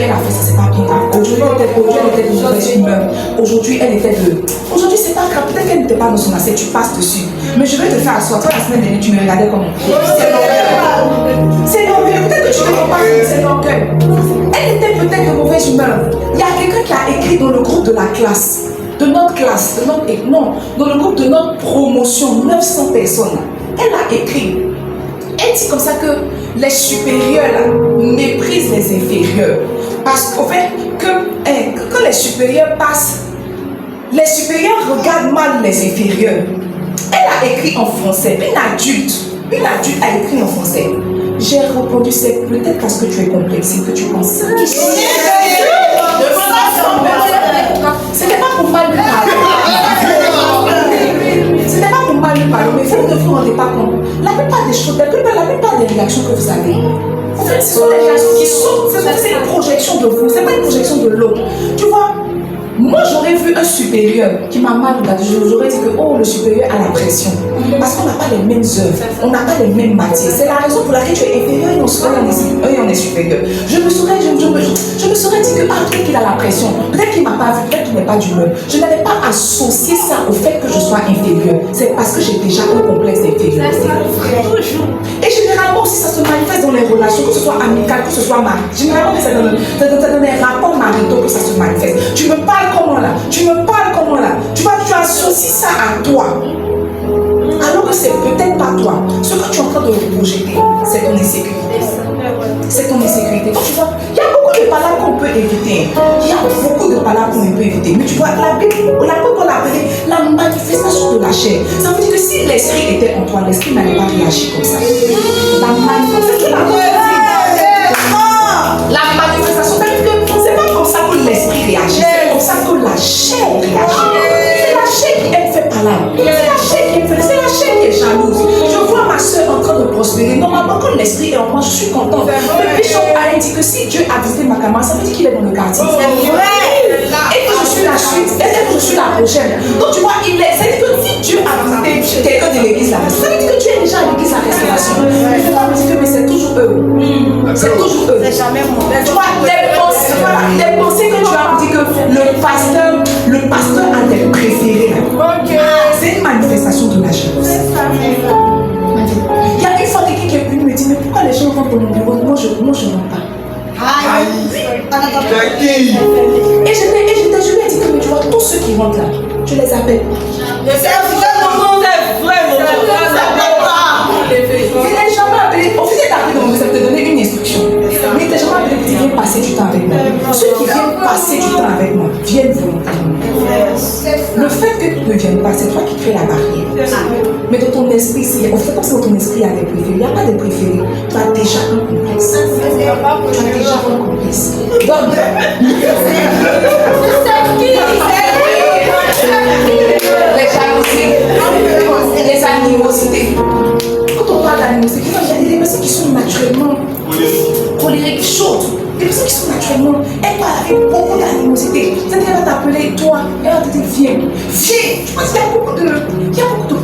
elle a fait ça, c'est pas bien grave. Aujourd'hui elle était de mauvaise humeur. Aujourd'hui elle était de. Aujourd'hui c'est pas grave. Peut-être qu'elle n'était pas dans son assiette, tu passes dessus. Mais je vais te faire asseoir. Toi la semaine dernière tu me regardais comment. C'est l'orgueil. C'est l'orgueil. Peut-être que tu ne comprends pas, c'est l'orgueil. Elle était peut-être de mauvaise humeur. Il y a quelqu'un qui a écrit dans le groupe de la classe, de notre classe, dans le groupe de notre promotion, 900 personnes. Elle a écrit. Elle dit comme ça que les supérieurs là, méprisent les inférieurs. Parce qu'au fait, quand les supérieurs passent, les supérieurs regardent mal les inférieurs. Elle a écrit en français. Une adulte a écrit en français. J'ai répondu, c'est peut-être parce que tu es complexé que tu penses ça. C'était pas pour mal lui parler. C'était pas pour mal lui parler, mais vous ne vous rendez pas compte. La plupart des choses, la plupart des réactions que vous avez, en fait, ce sont des réactions qui sortent. C'est une projection de vous, c'est pas une projection de l'autre. Tu vois, moi j'aurais vu un supérieur qui m'a mal regardé, j'aurais dit que le supérieur a la pression. Parce qu'on n'a pas les mêmes œuvres, on n'a pas les mêmes matières. C'est la raison pour laquelle tu es inférieur et on est supérieur. Je me serais dit que peut-être qu'il a la pression, peut-être qu'il ne m'a pas vu, peut-être qu'il n'est pas d'humeur. Je n'avais pas associé ça au fait que je sois inférieur. C'est parce que j'ai déjà un complexe d'infériorité. Et généralement aussi ça se manifeste dans les relations, que ce soit amical, que ce soit marital. Généralement c'est dans les rapports maritaux que ça se manifeste. Tu me parles comment là? Tu associes ça à toi. Alors que c'est peut-être pas toi. Ce que tu es en train de projeter, c'est ton insécurité. C'est ton insécurité. Donc tu vois, il y a beaucoup de palabres qu'on peut éviter. Mais tu vois, la Bible, on peut l'appeler la manifestation de la chair. Ça veut dire que si l'esprit était en toi, l'esprit n'allait pas réagir comme ça. La manifestation, c'est pas comme ça que l'esprit réagit. C'est comme ça que la chair réagit. C'est la chair qui aime faire palabre. C'est la chair qui est jalouse. Je vois ma soeur en train de prospérer. Normalement, quand l'esprit est en moi, je suis contente. Le bishop a dit que si Dieu a visité ma camarade, ça veut dire qu'il est dans le quartier. C'est vrai. Et que je suis la suite, et que je suis la prochaine. Donc tu vois, c'est-à-dire que si Dieu a visité quelqu'un de l'église, ça veut dire que tu es déjà à l'église à restauration. Il ne faut pas me dire que c'est toujours eux. C'est toujours eux. C'est jamais moi. Tu vois, les pensées que tu as dit que le pasteur a des préférés. C'est une manifestation de la jalousie. Il y a une fois quelqu'un qui est venu me dire, mais pourquoi les gens rentrent dans mon bureau? Moi je ne rentre pas. Et je lui ai dit que mais tu vois, tous ceux qui rentrent là, tu les appelles. Il n'est jamais appelé. Au fait, il t'a appelé donc ça te donner une instruction. Mais il t'a jamais appelé qui viennent passer du temps avec moi. Ceux qui viennent passer du temps avec moi viennent volontairement. Le fait que tu ne viennes pas, c'est toi qui crée la barrière. Mais dans ton esprit, au fait, comme c'est dans ton esprit, il y a des préférés. Il n'y a pas de préférés. Tu as déjà un complexe. Donc, les jalousies. naturellement colériques, chaudes. Des personnes qui sont naturellement, elles parlent avec beaucoup d'animosité. C'est-à-dire qu'elle va t'appeler, toi, elle va te dire, viens. Je pense qu'il y a beaucoup de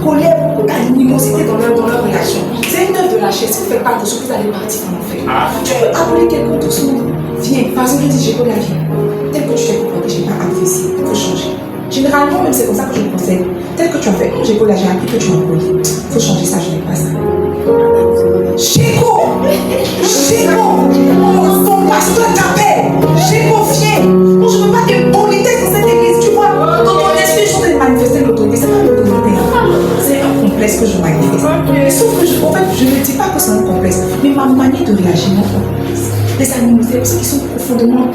colère, beaucoup d'animosité dans leur relation. C'est une œuvre de la chair. Si vous ne faites pas attention, vous allez partir en enfer. Tu peux appeler quelqu'un doucement. Viens. Par exemple, je dis, j'ai la vie. Tel que tu t'es comporté, je n'ai pas apprécié. Il faut changer. Généralement, même c'est comme ça que je me conseille. Tel que tu as fait, quand j'ai appris que tu as poli. Il faut changer ça, je n'ai pas ça. Chico, ton pasteur t'appelle. Chico, viens. Moi, je ne veux pas de politesse dans cette église. Tu vois, dans ton esprit, je suis en train de manifester l'autorité. C'est pas l'autorité. C'est un complexe que je manifeste. Sauf que en fait, je ne dis pas que c'est un complexe, mais ma manière de réagir, mon complexe. Les animosités, parce qu'ils sont profondément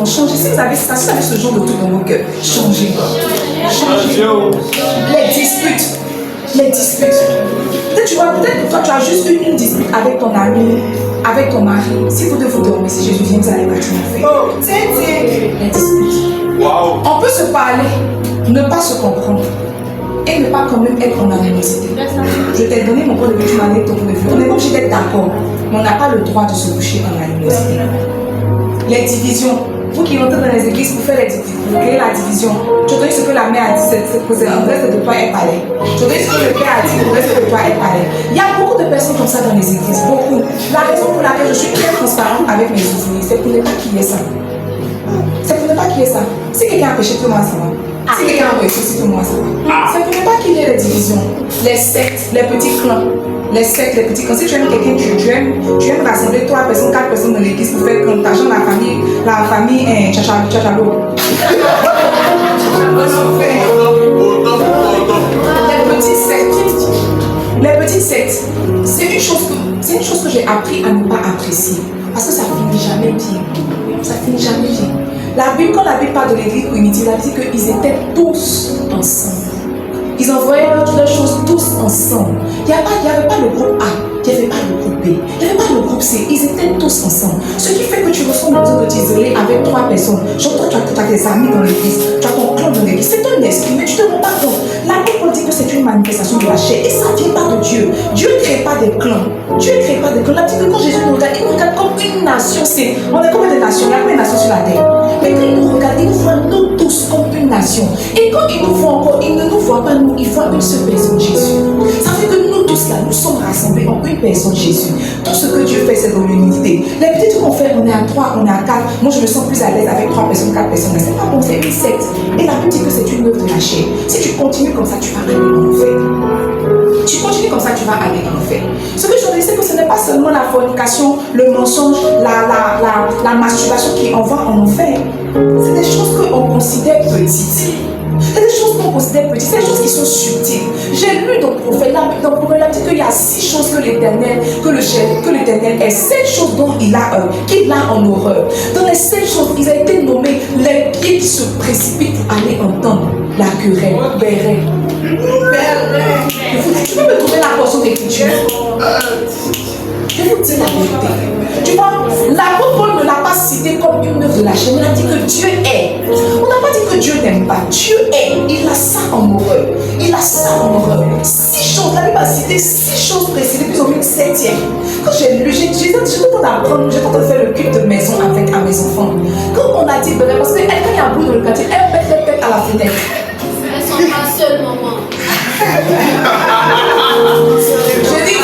changés. Si vous avez ça, si vous avez ce genre de truc dans vos cœurs, changez. Les disputes. Peut-être que toi tu as juste eu une dispute avec ton ami, avec ton mari. Si vous devez vous dormir, si Jésus vient, vous allez partir en fait. Les disputes. Wow. On peut se parler, ne pas se comprendre et ne pas quand même être en animosité. Je t'ai donné mon point de vue, tu m'as donné ton point de vue. On n'est pas obligé d'être d'accord, mais on n'a pas le droit de se coucher en animosité. Les divisions. Vous qui entrez dans les églises pour faire les divisions, pour créer la division. Je te dis ce que la mère a dit, c'est que c'est en reste de toi elle parlait. Je te dis ce que le père a dit, le reste de toi elle parlait. Il y a beaucoup de personnes comme ça dans les églises, beaucoup. La raison pour laquelle je suis très transparente avec mes ouvriers, c'est pour ne pas qu'il y ait ça. C'est pour ne pas qu'il y ait ça. Si quelqu'un a péché, tout le monde ça va. Si quelqu'un a réussi, tout le monde ça va. C'est pour ne pas qu'il y ait les divisions, les sectes, les petits clans. Les sectes, les petits clans. Si tu aimes quelqu'un, tu aimes rassembler 3 personnes, 4 personnes dans l'église pour faire comme t'argent la famille Tchachalo. Les petites sectes, c'est une chose que j'ai appris à ne pas apprécier. Parce que ça finit jamais bien. Ça finit jamais bien. Quand la Bible parle de l'église primitive, elle dit qu'ils étaient tous ensemble. Ils envoyaient leurs choses tous ensemble. Il n'y avait pas le groupe A, il n'y avait pas le groupe B, il n'y avait pas le groupe C. Ils étaient tous ensemble. Ce qui fait que tu ressens besoin de t'isoler avec 3 personnes. Genre toi, tu as des amis dans l'église, tu as ton clan dans l'église. C'est un esprit, mais tu te rends pas compte. La Bible dit que c'est une manifestation de la chair et ça ne vient pas de Dieu. Dieu ne crée pas des clans. Dieu ne crée pas des clans. La Bible dit que quand Jésus nous regarde, il nous regarde comme une nation. On est combien de nations? Il y a combien de nations sur la terre? Mais quand il nous regarde, il nous voit nous tous comme une nation. Et quand il nous voit encore, il ne nous voit pas nous, il voit une seule personne, Jésus. Ça fait que nous tous là, nous sommes rassemblés en une personne, Jésus. Tout ce que Dieu fait, c'est dans l'unité. Les petits trucs qu'on fait, on est à 3, on est à 4. Moi, je me sens plus à l'aise avec 3 personnes, 4 personnes. Mais c'est pas bon, c'est une secte. Et la Bible dit que c'est une œuvre de la chair. Si tu continues comme ça, tu vas aller en enfer. Tu continues comme ça, tu vas aller en enfer. Ce que je veux dire, c'est que ce n'est pas seulement la fornication, le mensonge, la masturbation qui envoie en enfer. C'est des choses qu'on considère petites. C'est des choses qu'on considère petites, c'est des choses qui sont subtiles. J'ai lu dans le prophète, dans le prophète, il dit qu'il y a 6 choses que l'Éternel, que l'Éternel est, 7 choses dont qu'il a en horreur. Dans les 7 choses, ils ont été nommés les pieds qui se précipitent pour aller entendre la querelle, béret. Tu peux me trouver la portion d'écriture? Je vous dis la vérité. Tu vois, l'apôtre Paul ne l'a pas cité comme une œuvre de la chair. Il a dit que Dieu est. On n'a pas dit que Dieu n'aime pas. Dieu est. Il a ça en horreur. Il a ça en horreur. 6 choses. La Bible a cité 6 choses précédées, puis on met une 7e. Quand j'ai lu, j'étais en train de faire le culte de maison avec à mes enfants. Quand on a dit, parce que quand il y a un bout dans le quartier, elle pète à la fenêtre. Elles sont pas seules, maman. Je dis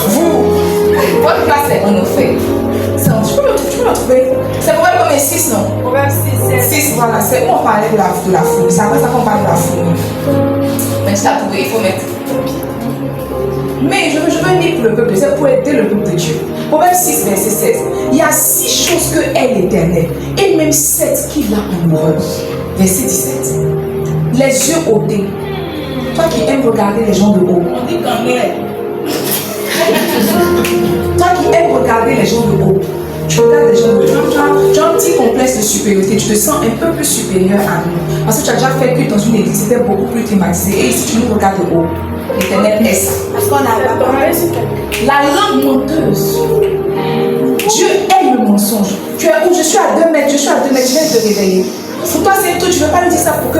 vous, votre place est en enfer. Tu peux me trouver. C'est pour être comme 6, non? Proverbe 6, voilà, c'est où on parlait de la foule. C'est après ça qu'on parle de la foule. Mais je t'ai trouvé, il faut mettre. Mais je veux lire pour le peuple, c'est pour aider le peuple de Dieu. Proverbe 6, verset 16. Il y a 6 choses que est l'Éternel, et même 7 qu'il a en horreur. Verset 17. Les yeux ôtés. Toi qui aimes regarder les gens de haut. on dit qu'en est. Toi qui aimes regarder les gens de haut. Tu regardes les gens de haut. Tu as un petit complexe de supériorité. Tu te sens un peu plus supérieur à nous. Parce que tu as déjà fait que dans une église, c'était beaucoup plus climatisé. Et ici, tu nous regardes de haut. L'Éternel est ça. Parce qu'on a parlé sur La langue menteuse. Dieu aime le mensonge. Tu es où? Je suis à 2 mètres, je viens de te réveiller. Pour toi, c'est tout. Tu ne veux pas lui dire ça pour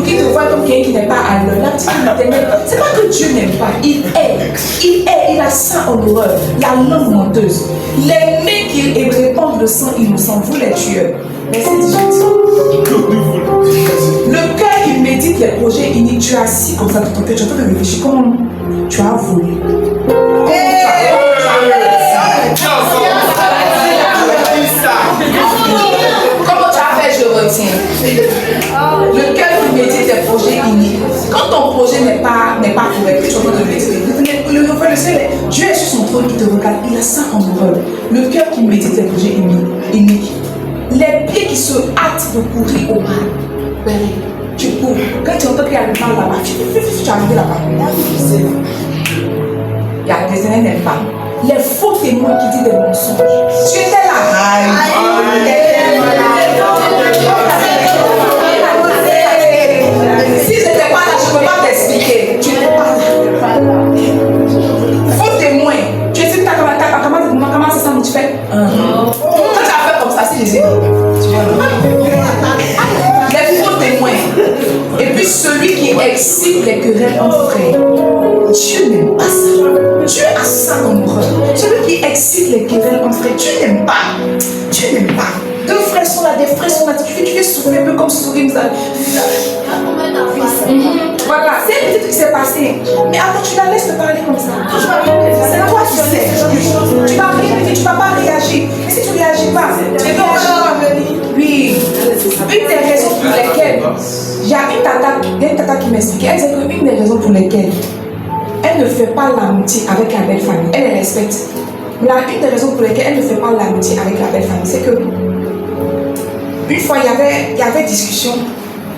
qu'il te voie comme quelqu'un qui n'est pas à l'heure. La petite éternelle, c'est pas que Dieu n'aime pas. Il a ça en horreur. La langue menteuse. Les mains qui répandent le sang innocent, vous les tueurs. Verset 18. Le cœur qui médite les projets iniques, tu es assis comme ça dans ton cœur, tu es en train de réfléchir comment tu as volé. Comment tu as fait, je retiens. Le cœur qui médite les projets iniques. Quand ton projet n'est pas correct, tu es en train de méditer. Dieu est sur son trône, il te regarde, il a ça en horreur. Le cœur qui médite les projets iniques. Les pieds qui se hâtent de courir au mal. Tu cours. Quand tu entends qu'il y a le mal là-bas, tu as arrivé là-bas. Il y a des années n'aiment pas. Les faux témoins qui disent des mensonges. Tu étais là. Si je n'étais pas là, je ne peux pas t'expliquer. Tu n'étais pas là. Faux témoins. Tu es dit, comment c'est ça, mais tu fais. Quand tu as fait comme ça, si je dis. Les faux témoins. Et puis celui qui excite les querelles entre frères. Dieu n'aime pas ça. Dieu a ça en horreur. Celui qui excite les querelles entre frères, Dieu n'aime pas. Dieu n'aime pas. Deux frères sont là, des frères sont là. Tu fais sourire un peu comme sourire. Voilà, c'est un petit truc qui s'est passé. Mais attends, tu la laisses te parler comme ça. C'est toi qui sais. Tu vas rire, mais tu ne vas pas réagir. Et si tu ne réagis pas, tu es oui. Une des raisons pour lesquelles, il y a une tata qui m'expliquait, elle disait qu'une des raisons pour lesquelles elle ne fait pas l'amitié avec la belle famille, elle les respecte. Mais une des raisons pour lesquelles elle ne fait pas l'amitié avec la belle famille, c'est que une fois il y avait discussion,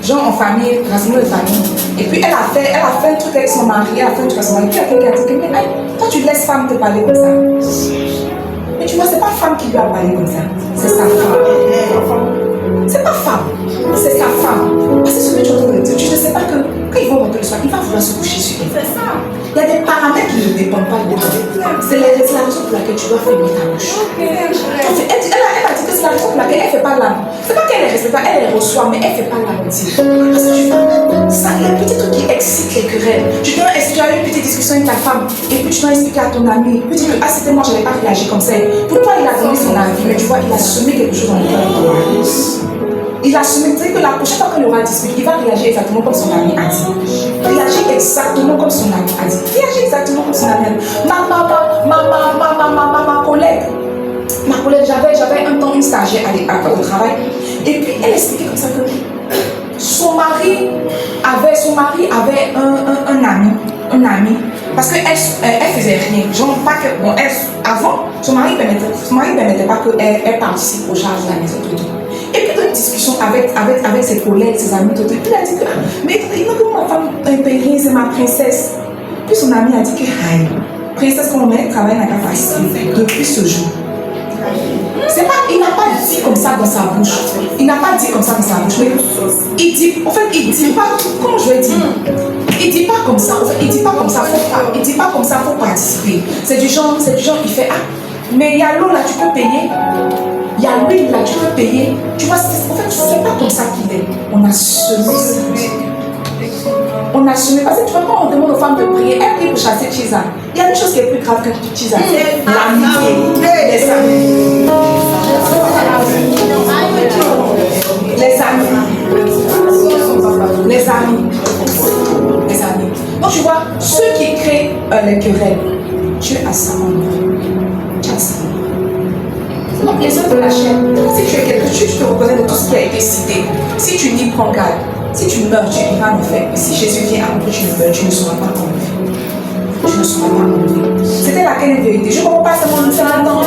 genre en famille, rassemblement de famille. Et puis elle a fait un truc avec son mari, elle a fait un truc avec son mari. Puis quelqu'un a dit que mais toi tu laisses femme te parler comme ça. Mais tu vois, c'est pas femme qui lui a parlé comme ça, c'est sa femme. C'est pas femme, c'est sa femme. Parce que ce que tu es en train de dire, tu ne sais pas que quand ils vont rentrer le soir, il va vouloir se coucher sur elle. C'est ça. Il y a des paramètres qui ne dépendent pas de toi. C'est la raison pour laquelle tu dois fermer ta bouche. Elle a dit que c'est la raison pour laquelle elle ne fait pas l'âme. C'est pas qu'elle ne respecte pas, elle reçoit, mais elle ne fait pas l'amitié. Parce que tu fais ça, il y a un petit truc qui excite les querelles. Tu as eu une petite discussion avec ta femme, et puis tu dois expliquer à ton ami, puis tu dis que c'était moi, je n'avais pas réagi comme ça. Pourquoi il a donné son avis, mais tu vois, il a semé quelque chose dans le cœur. Il a semé, que la prochaine fois qu'il aura discuté, il va réagir exactement comme son ami a dit. Réagir exactement comme son ami a dit. Réagir exactement comme son ami a dit. Ma collègue, j'avais un temps une stagiaire au travail. Et puis elle expliquait comme ça que son mari avait un ami. Parce qu'elle faisait rien. Genre, pas que, bon, avant, son mari permettait pas qu'elle participe aux charges de la maison. Tout. Et puis, dans une discussion avec ses collègues, ses amis, tout, il a dit que, mais il m'a dit que ma femme impériale, c'est ma princesse. Puis son ami a dit que, aïe, princesse, comme elle travaille dans la capacité depuis ce jour. Il n'a pas dit comme ça dans sa bouche. Il n'a pas dit comme ça dans sa bouche. Mais il dit pas, comment je vais dire? Il dit pas comme ça. En fait, il dit pas comme ça, il dit pas comme ça, faut participer. C'est du genre, il fait mais il y a l'eau là, tu peux payer. Il y a l'huile là, tu peux payer. Tu vois, en fait, c'est pas comme ça qu'il est. On a semé ça. On a semé. Parce que tu vois, quand on demande aux femmes de prier, elles prient pour chasser Chisa. Il y a une chose qui est plus grave que Chisa. C'est l'amitié. Les amis. Les amis. Donc tu vois, ceux qui créent les querelles, Dieu a ça en nous. Tu as ça. Donc les œuvres de la chair, si tu es quelque chose, tu te reconnais de tout ce qui a été cité. Si tu n'y prends garde, si tu meurs, tu iras en enfer. Mais si Jésus vient après tu meurs, tu ne seras pas enlevé. Tu ne seras pas enlevé. C'était laquelle vérité? Je ne comprends pas, c'est mon temps.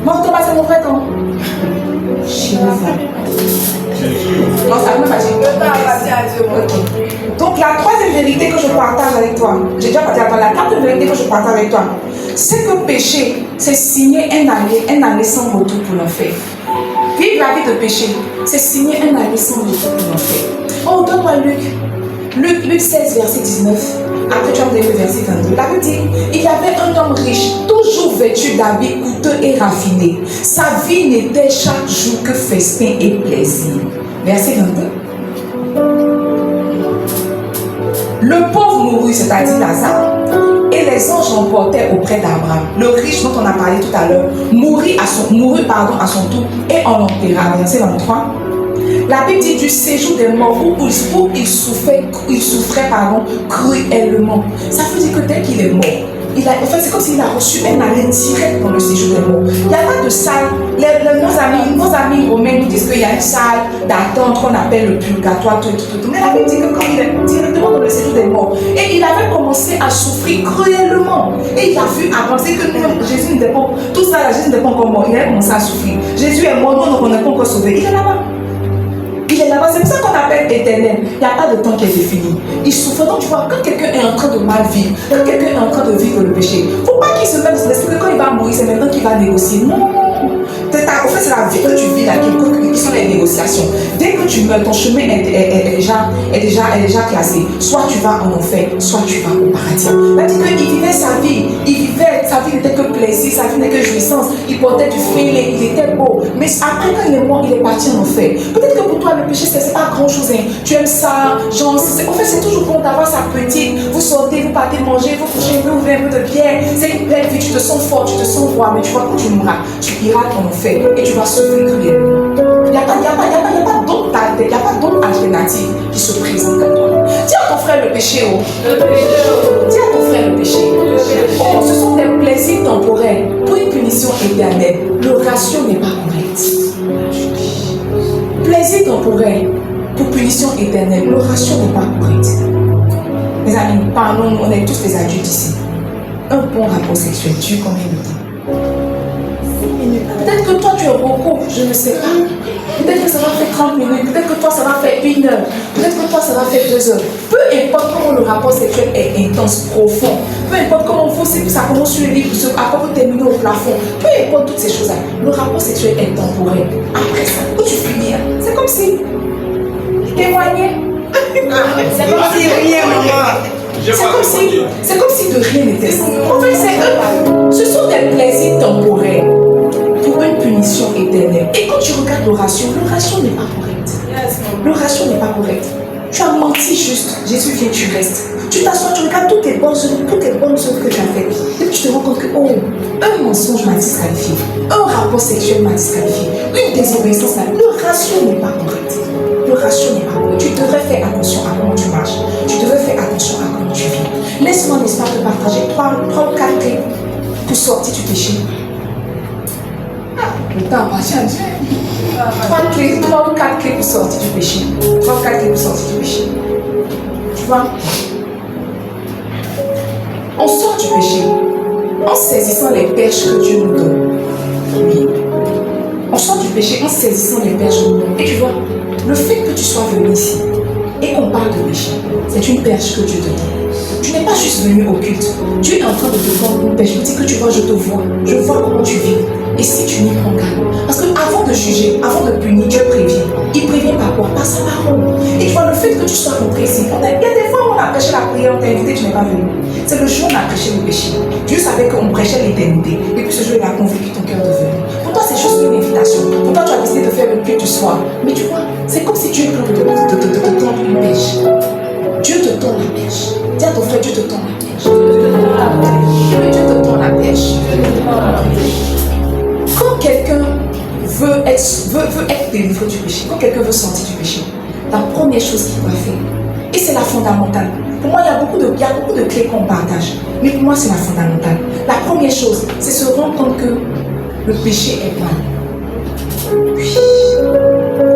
Mon Thomas, c'est mon vrai temps. Non, ça ne m'a pas dit. Donc la troisième vérité que je partage avec toi, j'ai déjà partagé avec toi, la quatrième vérité que je partage avec toi, c'est que péché, c'est signer un aller sans retour pour l'enfer. Vivre la vie de péché, c'est signer un aller sans retour pour l'enfer. Oh, donne-moi Luc. Luc 16, verset 19. Après, tu as donné le verset 22. La Bible dit, il y avait un homme riche, toujours vêtu d'habits coûteux et raffinés. Sa vie n'était chaque jour que festin et plaisir. Verset 22. Le pauvre mourut, c'est-à-dire Lazare, et les anges l'emportèrent auprès d'Abraham. Le riche dont on a parlé tout à l'heure mourut à son tour et on l'enterra. Verset 23. La Bible dit du séjour des morts où il souffrait cruellement. Ça veut dire que dès qu'il est mort, en fait, c'est comme s'il a reçu un arrêt direct dans le séjour des morts. Il n'y a pas de salle. Nos amis romains nous disent qu'il y a une salle d'attente qu'on appelle le purgatoire, tout. Mais la Bible dit que quand il est directement dans le séjour des morts, et il avait commencé à souffrir cruellement. Et il a vu avancer que Jésus n'était pas, tout ça, Jésus n'était pas encore mort. Il avait commencé à souffrir. Jésus est mort, nous, on n'est pas encore sauvés. Il est là-bas. Il est là-bas, c'est pour ça qu'on appelle éternel. Il n'y a pas de temps qui est défini. Il souffre. Donc tu vois, quand quelqu'un est en train de mal vivre, quand quelqu'un est en train de vivre le péché, il ne faut pas qu'il se mette dans l'esprit que quand il va mourir, c'est maintenant qu'il va négocier. Non. En fait, c'est la vie que tu vis là qui sont les négociations. Dès que tu meurs, ton chemin est déjà classé. Soit tu vas en enfer, soit tu vas au paradis. Il dit qu'il vivait sa vie. Sa vie n'était que plaisir, sa vie n'était que jouissance. Il portait du fêlé, il était beau. Mais après, quand il est mort, il est parti en enfer. Peut-être que pour toi, le péché, c'est pas grand chose. Hein. Tu aimes ça, genre, en fait, c'est toujours bon d'avoir sa petite. Vous sortez, vous partez manger, vous couchez, vous ouvrez un peu de bière. C'est une belle vie, tu te sens fort, tu te sens roi. Mais tu vois, quand tu mourras, tu iras en enfer et tu vas souffrir cruellement. Il n'y a pas d'autre alternative qui se présente à toi. Dis à ton frère le péché. Oh. Dis à ton frère le péché. Oh, ce sont des plaisirs temporaires pour une punition éternelle. Le ratio n'est pas correct. Plaisir temporaire pour punition éternelle. Le ratio n'est pas correct. Mes amis, parlons, on est tous des adultes ici. Un bon rapport sexuel dure combien de temps? Peut-être que toi tu es beaucoup, je ne sais pas. Peut-être que ça va faire 30 minutes, peut-être que toi ça va faire 1 heure, peut-être que toi ça va faire 2 heures. Peu importe comment le rapport sexuel est intense, profond, peu importe comment vous, ça commence sur le lit, après vous terminez au plafond, peu importe toutes ces choses-là, le rapport sexuel est temporaire. Après ça, où tu finis, c'est comme si témoigner. C'est comme si rien, maman. C'est comme si de rien n'était. En fait, ce sont des plaisirs temporaires pour une punition éternelle. Et quand tu regardes le ratio n'est pas correct. Le ratio n'est pas correct. Tu as menti juste. Jésus vient, tu restes. Tu t'assois, tu regardes toutes les bonnes œuvres que tu as faites. Et puis tu te rends compte que, un mensonge m'a disqualifié. Un rapport sexuel m'a disqualifié. Une désobéissance, le ratio n'est pas correct. Le ratio n'est pas correct. Tu devrais faire attention à comment tu marches. Tu devrais faire attention à comment tu vis. Laisse-moi, n'est-ce pas, te partager 3 ou 4 clés pour sortir du péché. Le temps appartient à Dieu. 3 ou 4 clés pour sortir du péché. 3 ou 4 clés pour sortir du péché. Tu vois? On sort du péché en saisissant les perches que Dieu nous donne. Oui. On sort du péché en saisissant les perches que Dieu nous donne. Et tu vois, le fait que tu sois venu ici et qu'on parle de péché, c'est une perche que Dieu te donne. Tu n'es pas juste venu au culte. Dieu est en train de te prendre une perche. Je me dis que tu vois, je te vois. Je vois comment tu vis. Et si tu n'y prends garde. Parce qu'avant de juger, avant de punir, Dieu prévient. Il prévient par quoi? Par sa parole. Et tu vois, le fait que tu sois rentré ici, il y a des fois où on a prêché la prière, on t'a invité, tu n'es pas venu. C'est le jour où on a prêché le péché. Dieu savait qu'on prêchait l'éternité. Et puis ce jour, il a convaincu ton cœur de venir. Pour toi, c'est juste une invitation. Pour toi, tu as décidé de faire le culte du soir. Mais tu vois, c'est comme si Dieu est en train de te tendre une pêche. Dieu te tend la pêche. Dis à ton frère, Dieu te tend la pêche. Dieu te tend la pêche. Quand quelqu'un veut être délivré du péché, quand quelqu'un veut sortir du péché, la première chose qu'il doit faire, et c'est la fondamentale. Pour moi, il y a beaucoup de clés qu'on partage, mais pour moi, c'est la fondamentale. La première chose, c'est se rendre compte que le péché est mal. Oui.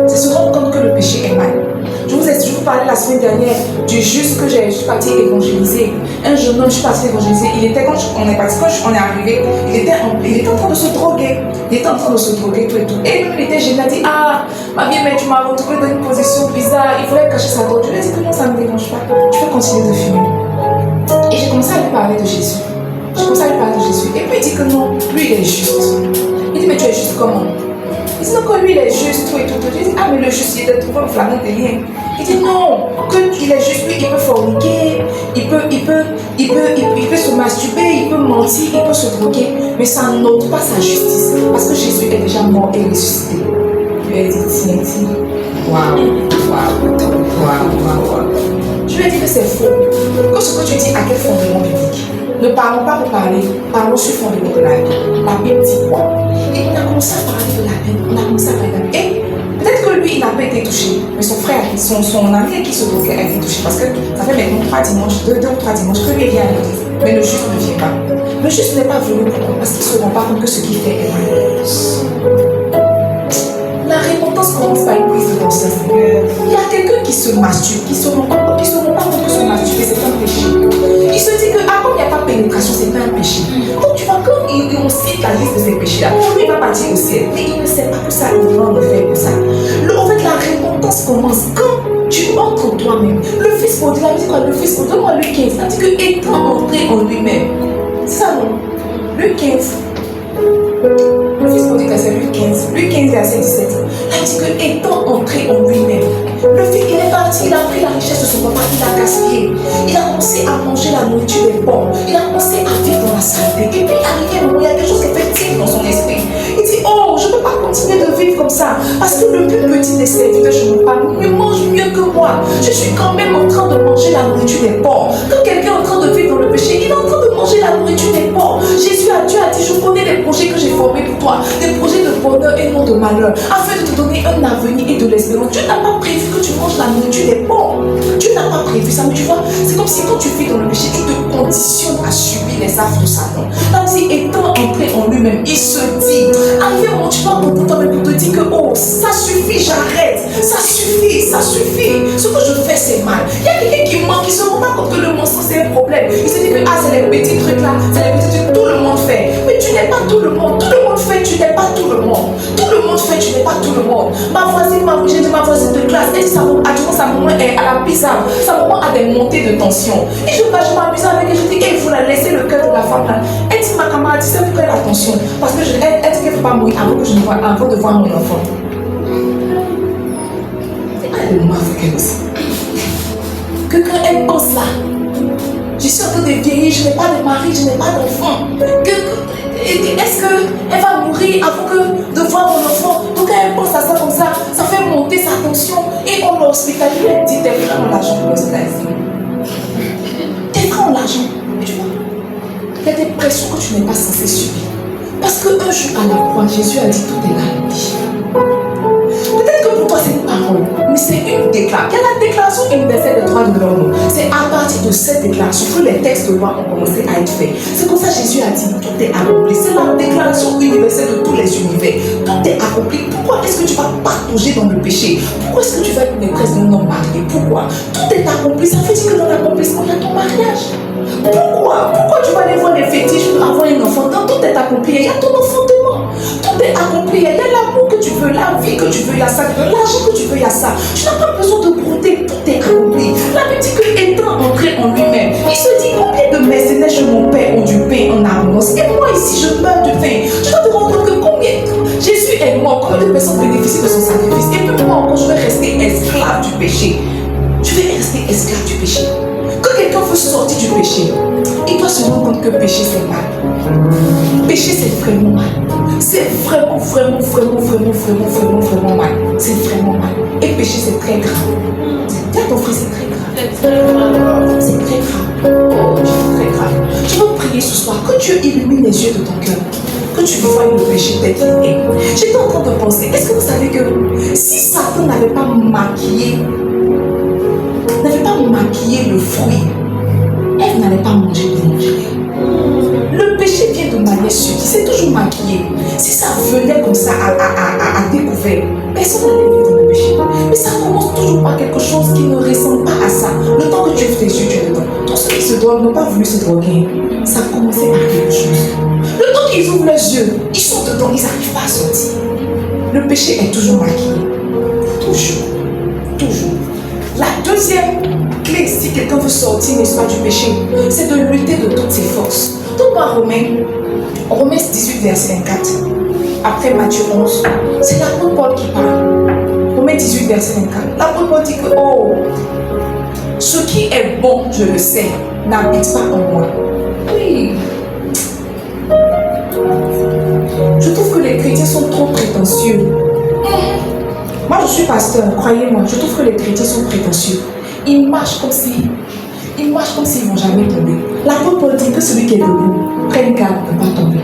C'est se rendre compte que le péché est mal. Je vous parlais la semaine dernière du juste que je suis partie évangéliser. Un jeune homme, je suis partie évangéliser. Quand on est arrivé, il était en train de se droguer. Il était en train de se droguer, tout et tout. Et lui, il était gêné, il a dit, ma vie, mais tu m'as retrouvé dans une position bizarre. Il voulait cacher sa drogue. Je lui ai dit, comment ça ne me dérange pas? Tu peux continuer de fumer. Et j'ai commencé à lui parler de Jésus. Et puis il dit que non, lui, il est juste. Il dit, mais tu es juste comment? Il dit non, que lui il est juste, tout et tout. Je dis, mais le juste, il était trouvé en flagrant délit. Il dit non, qu'il est juste, lui, il peut forniquer, il peut se masturber, il peut mentir, il peut se droguer, mais ça n'ôte pas sa justice, parce que Jésus est déjà mort et ressuscité. Je lui ai dit, tiens. Waouh. Je lui ai dit que c'est faux. Que ce que tu dis, à quel fondement biblique? Ne parlons pas pour parler, parlons sur fondement de la Bible. La Bible dit quoi? Et on a commencé à parler de la Bible, on a commencé à parler de la Bible. Et peut-être que lui, il n'a pas été touché, mais son frère, son ami qui se droguait a été touché. Parce que ça fait maintenant 3 dimanches, 2 ou 3 dimanches que lui vient à l'église. Mais le juste ne vient pas. Le juste n'est pas venu pourquoi? Parce qu'il ne se rend pas compte que ce qu'il fait est mal. La repentance commence par une prise de conscience. Il y a quelqu'un qui se masturbe, qui ne se rend pas compte que se masturber c'est un péché. Il se dit que comme il n'y a pas de pénétration, c'est pas un péché. Donc tu vois, quand on cite la liste de ces péchés-là, lui il va partir au ciel. Mais il ne sait pas que ça, il va le faire comme ça. En fait, la repentance commence quand tu entres en toi-même. Le fils prodigue, la musique, le fils prodigue, donne-moi Luc 15. Ça dit que étant entré en lui-même. C'est ça non? Luc 15. Le fils prodigue, c'est Luc 15. Luc 15, verset 17. Là, il dit que étant entré en lui-même, le fils, il est parti, il a pris la richesse de son papa, il a gaspillé. Il a commencé à manger la nourriture des pauvres. Il a commencé à vivre dans la saleté. Et puis, arrivé un moment, il y a quelque chose qui fait tilt dans son esprit. Il dit, oh, je ne peux pas continuer de vivre comme ça. Parce que le plus petit des serviteurs, je ne parle, il mange mieux que moi. Je suis quand même en train de manger la nourriture des pauvres. Quand quelqu'un est en train de vivre dans le péché, il est en train de manger la nourriture des pauvres. Jésus a dit, je connais les projets que j'ai formés pour toi. Des projets de bonheur et non de malheur. Afin de te donner un avenir et de l'espérance. Dieu n'a pas prévu que tu manges la nourriture des pauvres. Dieu n'a pas prévu ça. Mais tu vois, c'est comme si quand tu vis dans le péché, tu te conditionnes à subir les affres de Satan. Là, si étant entré en lui-même, il se dit, arrivé au moment où tu vas entendre toi-même pour te dire que, oh, ça suffit, j'arrête. Ça suffit. Ce que je fais, c'est mal. Il y a quelqu'un qui ment, qui ne se rend pas compte que le mensonge, c'est un problème. Il se dit que, c'est les petits trucs là, c'est les petits trucs que tout le monde fait. Mais tu n'es pas tout le monde. Tout le monde fait, tu n'es pas tout le monde. Tout le monde fait, tu n'es pas tout le monde. Ma voisine, j'ai dit ma voisine de classe, elle dit sa maman est à la pizza. Sa maman a des montées de tension. Et je m'amuse avec elle, je dis, il faut la laisser le cœur de la femme là. Elle dit, ma camarade, c'est pourquoi elle a tension. Parce que elle dit qu'elle ne faut pas mourir avant de voir mon enfant. C'est un moment africain aussi. Que quand elle pense là, je suis en train de vieillir, je n'ai pas de mari, je n'ai pas d'enfant. Est-ce qu'elle va mourir avant de voir mon enfant? Donc quand elle pense à ça comme ça fait monter sa tension et on l'hospitalise. Elle dit, tes frères ont l'argent pour l'hospitaliser. Tes frères ont l'argent. Tu vois, il y a des pressions que tu n'es pas censé subir. Parce qu'un jour à la croix, Jésus a dit, tout est là. Peut-être que pour toi c'est une parole, mais c'est une déclaration. Il y a la déclaration universelle des droits de l'homme. C'est à partir de cette déclaration que les textes de loi ont commencé à être faits. C'est comme ça que Jésus a dit, tout est accompli. C'est la déclaration universelle de tous les univers. Tout est accompli. Pourquoi est-ce que tu vas patauger dans le péché? Pourquoi est-ce que tu vas être maîtresse d'un homme marié? Pourquoi? Tout est accompli. Ça veut dire que dans l'accomplissement, il y a ton mariage. Pourquoi tu vas aller voir les fétiches pour avoir un enfant? Quand tout est accompli, il y a ton enfantement. Tout est accompli. Il y a l'amour que tu veux, la vie que tu veux, il y a ça. L'argent que tu veux, il y a ça. Tu n'as pas besoin de brouter. Tout est accompli. La Bible dit qu'étant entré en lui-même, il se dit combien de mercenaires chez mon père ont du pain en abondance. Et moi ici, je meurs de faim. Tu dois te rendre compte que combien Jésus est mort, combien de personnes bénéficient de son sacrifice. Et puis moi encore, je vais rester esclave du péché. Je vais rester esclave du péché. Quand quelqu'un veut sortir du péché, il doit se rendre compte que péché c'est mal. Péché c'est vraiment mal. C'est vraiment mal. C'est vraiment mal. Et péché c'est très grave. Dis à ton frère, c'est très grave. C'est très grave. Oh, c'est très grave. Je veux prier ce soir que Dieu illumine les yeux de ton cœur. Que tu vois le péché tel qu'il est. J'étais en train de penser, est-ce que vous savez que si Satan n'avait pas maquillé le fruit, elle n'allait pas manger de manger. Le péché vient de manière subtile, c'est toujours maquillé. Si ça venait comme ça à découvert, personne n'allait vivre dans le péché. Mais ça commence toujours par quelque chose qui ne ressemble pas à ça. Le temps que tu ouvres tes yeux, tu es dedans. Tous ceux qui se droguent n'ont pas voulu se droguer. Ça a commencé par quelque chose. Le temps qu'ils ouvrent leurs yeux, ils sont dedans, ils n'arrivent pas à sortir. Le péché est toujours maquillé. Toujours. La deuxième clé, si quelqu'un veut sortir, n'est-ce pas, du péché, c'est de lutter de toutes ses forces. Donc dans Romains 18, verset 24, après Matthieu 11, c'est l'apôtre Paul qui parle. Romains 18, verset 24. L'apôtre Paul dit que, Ce qui est bon, je le sais, n'habite pas en moi. Oui. Je trouve que les chrétiens sont trop prétentieux. Moi, je suis pasteur, croyez-moi, je trouve que les chrétiens sont prétentieux. Ils marchent comme s'ils vont jamais tomber. L'apôtre Paul dit que celui qui est debout prenne garde de ne pas tomber.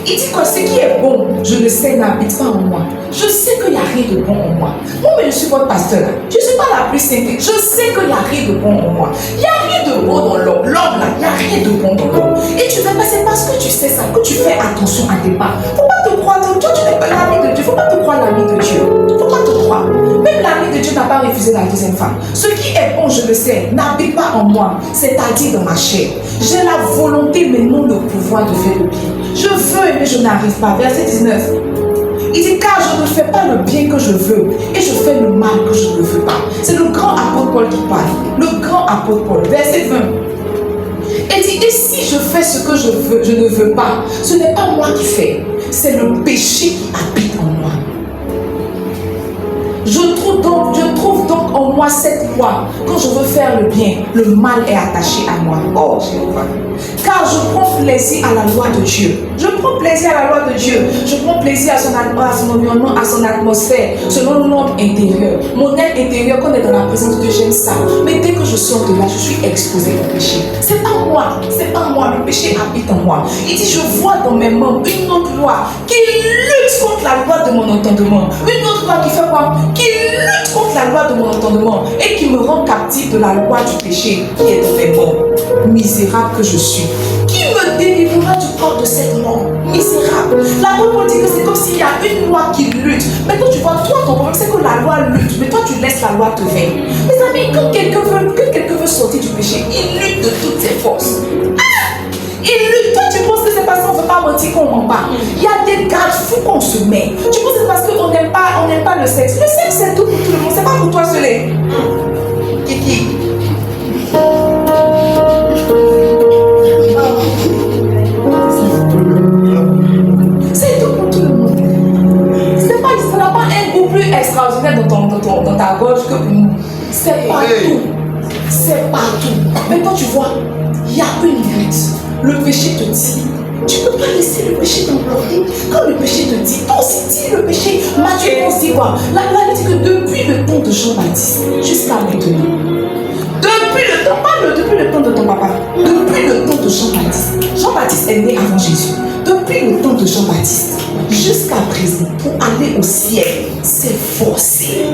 Il dit que ce qui est bon, je le sais, n'habite pas en moi. Je sais qu'il n'y a rien de bon en moi. Moi, mais je suis votre pasteur. Je ne suis pas la plus sainte. Je sais qu'il n'y a rien de bon en moi. Il n'y a rien de bon dans l'homme. L'homme, là, il n'y a rien de bon dans l'homme. Et tu fais passer parce que tu sais ça, que tu fais attention à tes pas. Il ne faut pas te croire. Toi, tu n'es pas l'ami de Dieu. Il ne faut pas te croire l'ami de Dieu. Il ne faut pas te croire. Même l'ami de Dieu n'a pas refusé la deuxième femme. Ce qui est bon, je le sais, n'habite pas en moi. C'est-à-dire dans ma chair. J'ai la volonté, mais non le pouvoir de faire le bien. Je veux, mais je n'arrive pas. Verset 19. Il dit, car je ne fais pas le bien que je veux et je fais le mal que je ne veux pas. C'est le grand apôtre Paul qui parle. Le grand apôtre Paul. Verset 20. Il dit, et si je fais ce que je ne veux pas, ce n'est pas moi qui fais, c'est le péché qui habite en moi. Je trouve donc en moi cette loi. Quand je veux faire le bien, le mal est attaché à moi. Oh, Jéhovah. Car je prends plaisir à la loi de Dieu. Je prends plaisir à la loi de Dieu. Je prends plaisir à son environnement, à son atmosphère, selon l'ordre intérieur. Mon être intérieur, quand on est dans la présence de Dieu, j'aime ça. Mais dès que je sors de là, je suis exposé au péché. C'est pas moi, c'est pas moi. Le péché habite en moi. Il dit, je vois dans mes membres une autre loi qui lutte contre la loi de mon entendement. Une autre loi qui fait quoi? Qui lutte contre la loi de mon entendement et qui me rend captif de la loi du péché qui est dans mes membres. Misérable que je suis. Qui me délivrera du corps de cette mort? Misérable. La Bible dit que c'est comme s'il y a une loi qui lutte. Mais toi, tu vois, toi, ton problème, c'est que la loi lutte. Mais toi, tu laisses la loi te vaincre. Mes amis, quand quelqu'un veut sortir du péché, il lutte de toutes ses forces. Il lutte. Toi, tu penses que c'est parce qu'on ne veut pas mentir qu'on ment pas. Il y a des garde-fous qu'on se met. Tu penses que c'est parce qu'on n'aime pas le sexe. Le sexe, c'est tout pour tout le monde. C'est pas pour toi seul. Kiki. C'est tout pour tout le monde. C'est pas, ça n'a pas un goût plus extraordinaire dans ta gorge que pour nous. C'est partout. C'est partout. Maintenant, tu vois, il y a une lutte. Le péché te dit, tu ne peux pas laisser le péché t'emporter. Quand le péché te dit, toi aussi dis le péché. Matthieu 11 dit quoi? La Bible dit que depuis le temps de Jean-Baptiste jusqu'à maintenant, depuis le temps de ton papa, depuis le temps de Jean-Baptiste. Jean-Baptiste est né avant Jésus. Depuis le temps de Jean-Baptiste jusqu'à présent, pour aller au ciel, c'est forcé.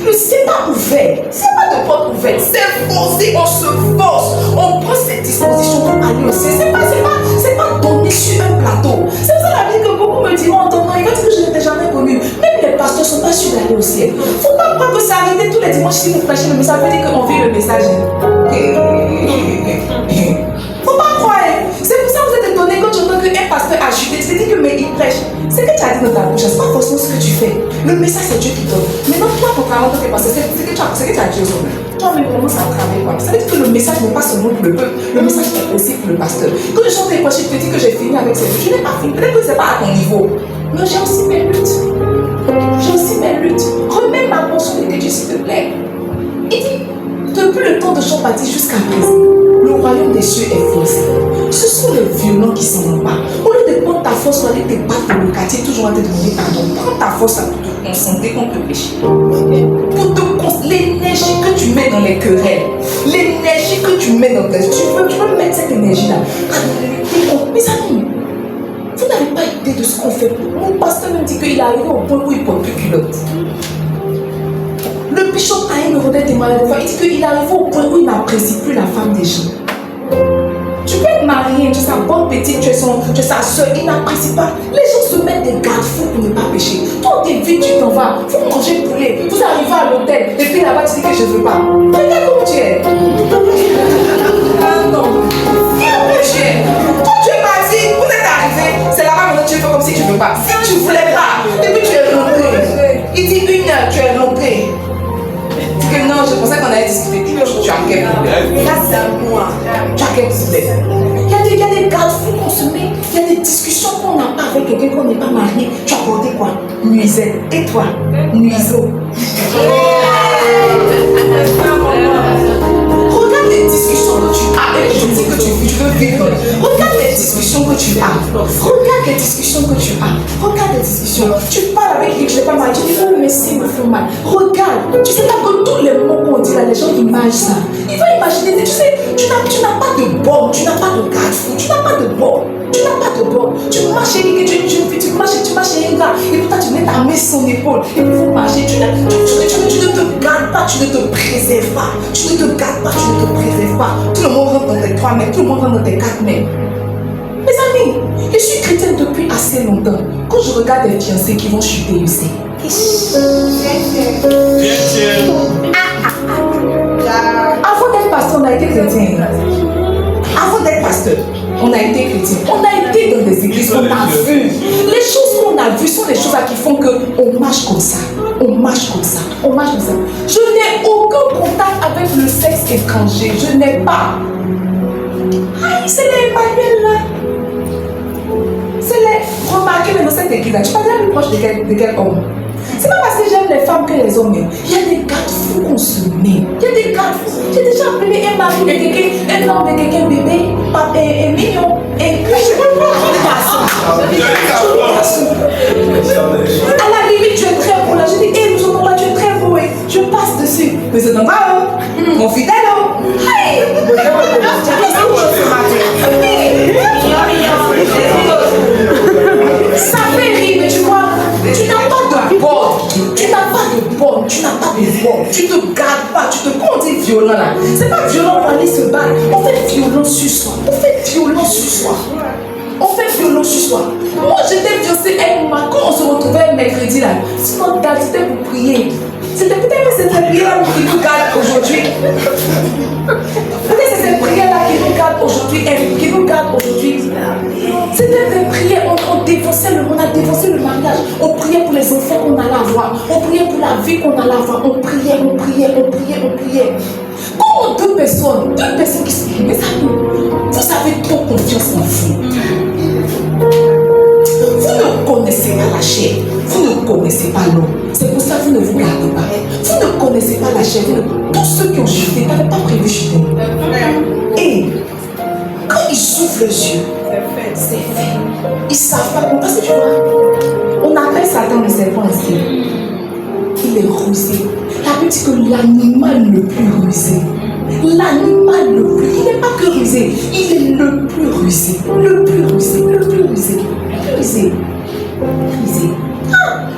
Le ciel n'est pas ouvert. C'est pas de porte ouverte. C'est forcé. On se force. On prend cette disposition pour aller au ciel. C'est pas donné sur un plateau. C'est pour ça la vie que beaucoup me diront en ton nom. Ils vont dire que je ne t'ai jamais connu. Même les pasteurs ne sont pas sûrs d'aller au ciel. Il ne faut pas croire que ça arrête tous les dimanches si vous prêchez le message. Ça veut dire qu'on vit le message. Faut pas croire. C'est pour ça que vous êtes étonnés quand tu entends qu'un pasteur a chuté. Tu te dis que mais il prêche. C'est que tu as dit dans ta bouche. C'est pas forcément ce que tu fais. Le message, c'est Dieu qui donne. Maintenant, toi, pour travailler en tant que pasteur, c'est que tu as Dieu au sommet. Toi, mais comment ça travaille quoi? Ça veut dire que le message n'est pas seulement pour le peuple. Le message est aussi pour le pasteur. Quand je chante les proches, je te dis que j'ai fini avec ces luttes. Je n'ai pas fini. Peut-être que c'est pas à ton niveau. Mais j'ai aussi mes luttes. J'ai aussi mes luttes. Remets ma mention de Dieu, s'il te plaît. Il dit, depuis le temps de Jean-Baptiste jusqu'à présent, le royaume des cieux est forcé. Ce sont les violents qui s'en emparent. Au lieu de prendre ta force pour aller te battre dans le quartier, toujours à te demander pardon, prends ta force pour te concentrer contre le péché. L'énergie que tu mets dans les querelles, l'énergie que tu mets dans tes... Tu veux mettre cette énergie-là. Mes amis, vous n'avez pas idée de ce qu'on fait. Mon pasteur me dit qu'il est arrivé au point où il ne porte plus culotte. Le bishop Aïe me redonne témoignage de fois. Il dit qu'il est arrivé au point où il n'apprécie plus la femme des gens. Tu peux être marié, tu es sa bonne petite, tu es sa soeur, il n'apprécie pas. Les gens se mettent des garde-fous pour ne pas pécher. Toi, t'es vite, tu t'en vas. Vous mangez poulet, vous arrivez à l'hôtel, et puis là-bas, tu dis que je ne veux pas. Regarde comment tu es. Pardon. Viens où tu es. Toi, tu es parti, vous êtes arrivé. C'est là-bas maintenant tu fais comme si tu ne veux pas. Si tu ne voulais pas, et puis tu es rentré. Il dit 1 heure, tu es rentré. Que non, je pensais qu'on allait discuter. Tu as quel problème? Là, c'est moi. Tu as quel problème? Il y a des garde-fous qu'on se met. Il y a des discussions qu'on n'a pas avec quelqu'un qu'on n'est pas marié. Tu as porté quoi? Nuisette. Et toi? Nuiseau. Regarde les discussions que tu as. Regarde les discussions. Tu parles avec lui, je n'ai pas mal. Tu dis, oh, mais si, il me fait mal. Regarde. Tu sais pas que tous les mots qu'on dit là, les gens imaginent ça. Ils vont imaginer. Tu sais, tu n'as pas de borne, tu n'as pas de garde-fou, tu n'as pas de borne. Tu n'as pas de borne. Tu marches chez lui, tu marches chez un gars. Et puis toi, tu mets ta main sur son épaule. Et puis vous marchez. Tu ne te gardes pas, tu ne te préserves pas. Tu ne te gardes pas, tu ne te préserves pas. Tout le monde rentre dans tes 3 mètres, tout le monde rentre dans tes 4 mètres. Mes amis, je suis chrétienne depuis assez longtemps. Quand je regarde des fiancés qui vont chuter ici. Avant d'être pasteur, on a été chrétien. Avant d'être pasteur, on a été chrétien. On a été dans des églises, on a vu. Les choses qu'on a vues sont les choses qui font qu'on marche comme ça. On marche comme ça. On marche comme ça. Je n'ai aucun contact avec le sexe étranger. Je n'ai pas. Aïe, c'est les Emmanuel là. C'est les. Remarquez dans cette église là. Tu parles plus proche de quel homme. C'est pas parce que j'aime les femmes que les hommes. Il y a des garde-fous qu'on se met. Il y a des garde-fous. J'ai déjà appelé un mari de quelqu'un, un homme de quelqu'un bébé, et mignon. Et puis je peux pas. À la limite, tu es très beau là. Je dis, hé, nous sommes là, tu es très beau. Et je passe dessus. Mais c'est non pas mon fidèle. Hey! Ça fait rire, mais tu vois, tu n'as pas de borne. Tu n'as pas de borne. Tu n'as pas de borne. Tu te gardes pas. Quand on dit violent là, c'est pas violent pour aller se battre. On fait violence sur soi. On fait violence sur soi. On fait violence sur soi. Moi, j'étais fiancée un mois. Quand on se retrouvait mercredi là, c'était pour prier. C'était peut-être que cette prière-là qui nous garde aujourd'hui. Peut-être que c'est cette prière-là qui nous garde aujourd'hui. Qui nous garde aujourd'hui. C'était des prières. On défonçait on a défoncé le mariage. On priait pour les enfants qu'on allait avoir. On priait pour la vie qu'on allait avoir. On priait. Comment deux personnes qui se disent, mais ça, vous avez trop confiance en vous. Vous ne connaissez pas la chair. Vous ne connaissez pas l'homme. C'est pour ça que vous ne vous gardez pas. Vous ne connaissez pas la chair. Tous ceux qui ont chuté n'avaient pas prévu chuter. Et quand ils ouvrent les yeux, c'est fait. Ils ne savent pas. Parce que tu vois, on appelle Satan le serpent ici. Il est rusé. La Bible dit que l'animal le plus rusé. L'animal le plus. Il n'est pas que rusé. Il est le plus rusé. Le plus rusé. Le plus rusé. Le plus rusé.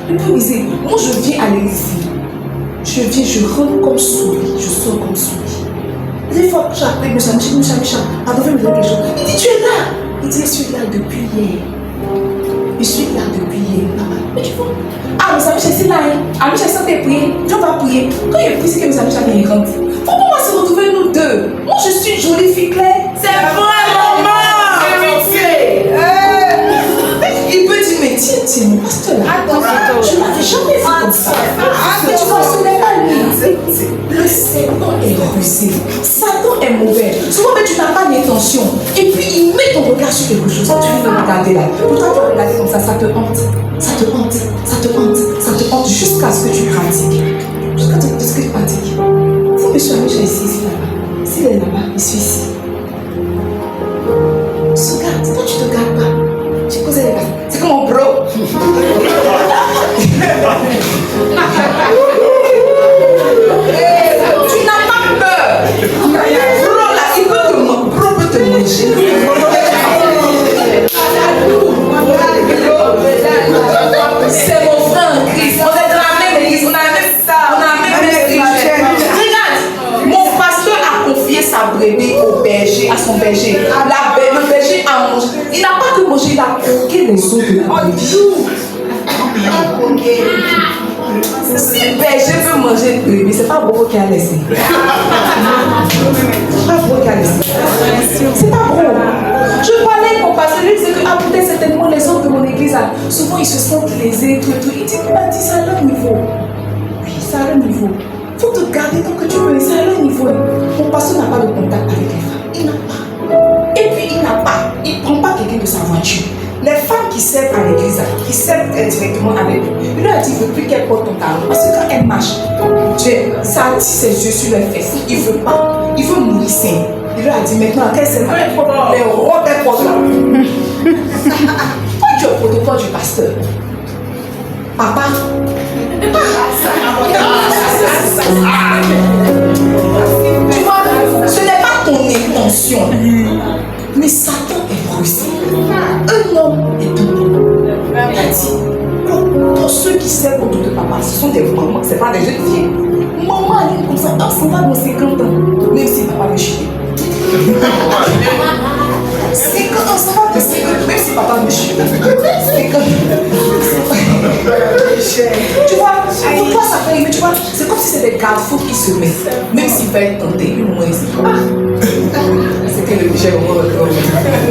Le plus rusé. Moi, je viens à l'église. Je rentre comme souris. Je sors comme souris. Des fois, j'appelle Moussa, pardon, fais-moi dire quelque chose. Il dit, tu es là. Il dit, je suis là depuis hier. Je suis là depuis hier. Mais tu vois. Ah, Moussa, c'est là. Ah, Moussa, c'est prier. Tu vas prier. Quand il prie, c'est que Moussa, il rentre. Pourquoi on va se retrouver nous deux? Moi, je suis une jolie fille claire. C'est vrai, maman. Il peut dire, mais tiens, mon pasteur là. Je n'avais jamais vu comme ça. Mais tu vois, ce n'est pas lui. Le Satan est rusé. Satan est mauvais. Souvent, mais tu n'as pas d'intention. Et puis, il met ton regard sur quelque chose. Tu viens de regarder là. Pourtant, tu vas regarder comme ça te hante. Ça te hante jusqu'à ce que tu pratiques. Jusqu'à ce que tu pratiques. Si monsieur Amicha est ici, là-bas. S'il est là-bas, je suis ici. Regarde, toi, tu te gardes pas. Tu poses les gars. C'est comme mon bro. Tu n'as pas peur. Bro là, il peut te manger. C'est mon frère en Christ. On est dans la même église. On a la même spirituelle. Regarde, mon pasteur a confié sa brebis au berger, à son berger. Le berger a mangé. Il n'a pas que mangé, il a croqué les os de la brebis. Si le berger peut manger de brebis, c'est pas Bro qui a laissé. C'est pas Bro qui a laissé. C'est pas Bro. Je parlais avec mon pasteur, lui disait que peut-être certainement les autres de mon église, souvent ils se sentent lésés, tout. Il dit, il m'a dit, ça a leur niveau. Oui, ça a leur niveau. Il faut te garder tant que tu peux, ça a leur niveau. Mon pasteur n'a pas de contact avec les femmes. Il n'a pas. Et puis il ne prend pas quelqu'un de sa voiture. Les femmes qui servent à l'église, qui servent directement avec lui, il leur a dit, il ne veut plus qu'elle porte ton talon. Parce que quand elle marche, ça attire ses yeux sur les fesses. Il ne veut pas. Il veut mourir sain. Il leur a dit maintenant, qu'elle s'est les robes qu'elle porte là. Toi, tu es au protocole du pasteur. Papa. Tu vois, ce n'est pas ton intention. Mais Satan est brusque. Un homme est tout. Il a dit, pour ceux qui servent autour de papa, ce sont des mamans, ce n'est pas des jeunes filles. Maman, elle est comme ça, on s'en va dans 50 ans, même si papa me chie. C'est quand on s'en va de 50 ans, même si papa me chie. Tu vois, pour toi ça fait, mais tu vois, c'est comme si c'était des garde-fous qui se mettent, même s'il va être tenté, une moment ici. C'était le péché au moment de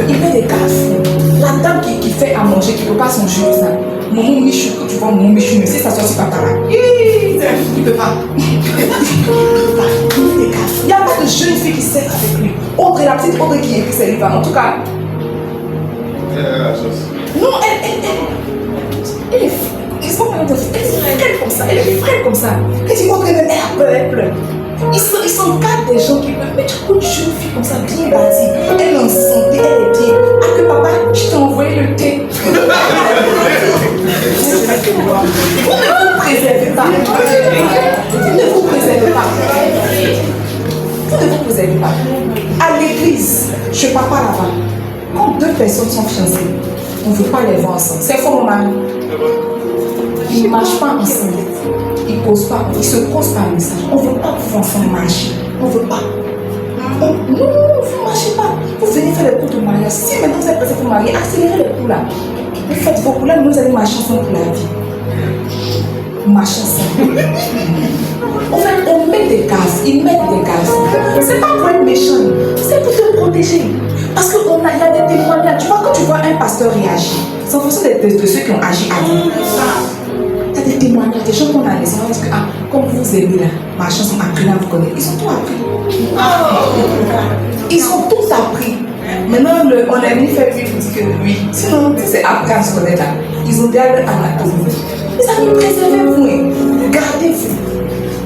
il met des garde-fous. La dame qui fait à manger, qui ne peut pas s'en jouer ça. Maman Michou, quand tu vois Maman Michou, mais si ça sort sur papa là, il ne peut pas. Il n'y a pas de jeune fille qui sert avec lui. Audrey, la petite Audrey qui est célibataire, en tout cas. Non, elle est frêle comme ça. Elle est frêle comme ça. Quand tu vois qu'elle est elle pleure. Ils sont quatre des gens qui peuvent. Mais tu vois une jeune fille comme ça, bien bâtie. Elle est en santé, elle est bien. Ah que papa, je t'ai envoyé le thé. Vous ne vous préservez pas. Vous ne vous préservez pas. Vous ne vous préservez pas. À l'église, chez papa là-bas, quand deux personnes sont fiancées, on ne veut pas les voir ensemble. C'est faux, maman. Ils ne marchent pas ensemble. Ils ne posent pas. Ils ne se posent pas un message. On ne veut pas vous ensemble marcher. On ne veut pas. Non, vous ne marchez pas. Vous venez faire les coups de mariage. Si maintenant vous êtes pressé pour marier, accélérez les coups là. Vous faites vos coups là, nous allons marcher ensemble pour la vie. Marcher ensemble. En fait, on met des gaz. Ils mettent des gaz. C'est pas pour être méchant. C'est pour te protéger. Parce qu'il y a des témoignages. Tu vois, quand tu vois un pasteur réagir, c'est en fonction de ceux qui ont agi avant. Il y a des témoignages, des gens qu'on a laissés. Parce que, comme vous aimez là, ma chanson appris là, vous connaissez. Ils ont tout appris. Ils ont tout appris. Maintenant, on a mis faire lui pour dire que oui. Sinon, c'est après à se connaître là. Ils ont bien l'anatomie. Les amis, préservez-vous. Gardez-vous.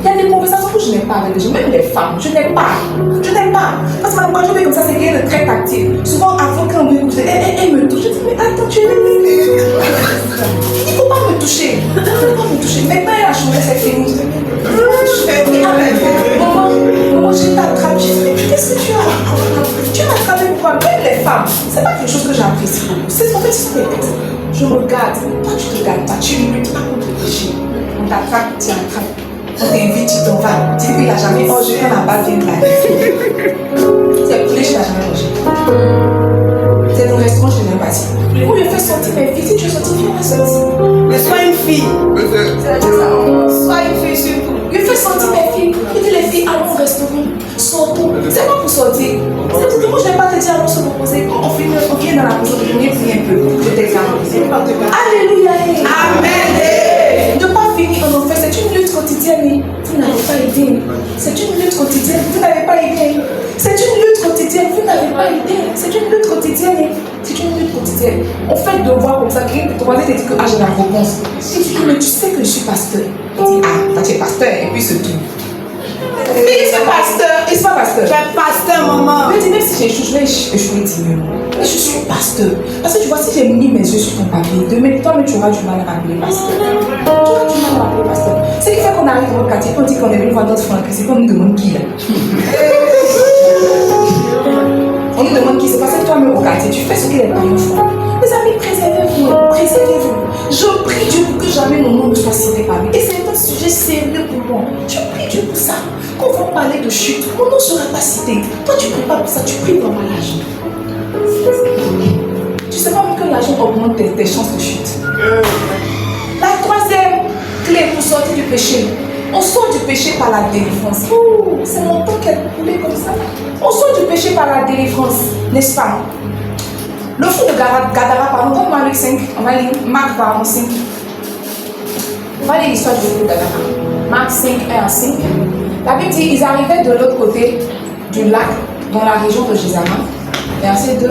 Il y a des conversations que je n'ai pas avec les gens, même les femmes. Je n'ai pas. Parce que quand je vais comme ça, c'est quelqu'un de très tactile. Souvent, avant qu'on me touche, elle me touche. Je dis, mais attends, tu es venu. Il ne faut pas me toucher. Maintenant, elle a changé cette fille. Maman, je t'attrape. Je dis, mais qu'est-ce que tu as? Tu m'as attrapé pourquoi? Même les femmes, c'est pas quelque chose que j'apprécie beaucoup. C'est en fait, c'est des têtes. Je regarde. Toi, tu te gardes pas. Tu luttes pas contre le péché. On t'attrape, tu attrapes. On t'invite, tu t'en vas. Tu dis qu'il n'a jamais mangé, on n'a pas bien de la vie. C'est poulet, je n'ai jamais mangé. C'est ton restaurant, je n'ai pas dit. Ou je fais sortir mes filles. Si tu es sorti, viens la sortir. Mais sois une fille. C'est-à-dire ça. Sois une fille surtout. Je fais sortir mes filles. Je dis les filles, allons au restaurant. Sortons. C'est pas pour sortir. C'est pour que moi, je ne vais pas te dire allons se reposer. Quand on vient dans la maison, je viens prier un peu. Je t'examine. Alléluia. Amen. Ne pas finir en enfer, c'est une lutte quotidienne. Vous n'avez pas aidé. C'est une lutte quotidienne. Vous n'avez pas aidé. C'est une lutte quotidienne. Vous n'avez pas aidé. C'est une lutte quotidienne. C'est une lutte quotidienne. On fait devoir comme ça. Quelqu'un te voisin te dit que j'ai la réponse. Il dit mais tu sais que je suis pasteur. Il dit toi tu es pasteur et puis c'est tout. Mais il est pasteur. Il n'est pas pasteur. Tu es pasteur, maman. Mais dis même si j'échoue, je vais échouer 10 000. Mais je suis pasteur. Parce que tu vois, si j'ai mis mes yeux sur ton papier, demain, toi, tu auras du mal à m'appeler pasteur. Tu auras du mal à m'appeler pasteur. C'est qui fait qu'on arrive dans le quartier, qu'on dit qu'on est venu voir notre frère, c'est qu'on nous demande qui là. On nous demande qui, c'est parce que toi-même au quartier, tu fais ce que les parents font. Les amis, préservez-vous. Je prie Dieu pour que jamais mon nom ne soit cité par lui. Et c'est un sujet sérieux pour moi. Je prie Dieu pour ça. Quand on va parler de chute, mon nom ne sera pas cité. Toi, tu ne pries pas pour ça, tu pries pour l'argent. Tu sais pas que l'argent augmente tes chances de chute. La troisième clé pour sortir du péché. On sort du péché par la délivrance. C'est mon temps qui a coulé comme ça. On sort du péché par la délivrance, n'est-ce pas? Le fou de Gadara, pardon, comme Marc 5, on va lire Marc 5. On va lire l'histoire du fou de Gadara. Marc 5, 1 à 5. La Bible dit ils arrivaient de l'autre côté du lac, dans la région de Gézara, verset 2,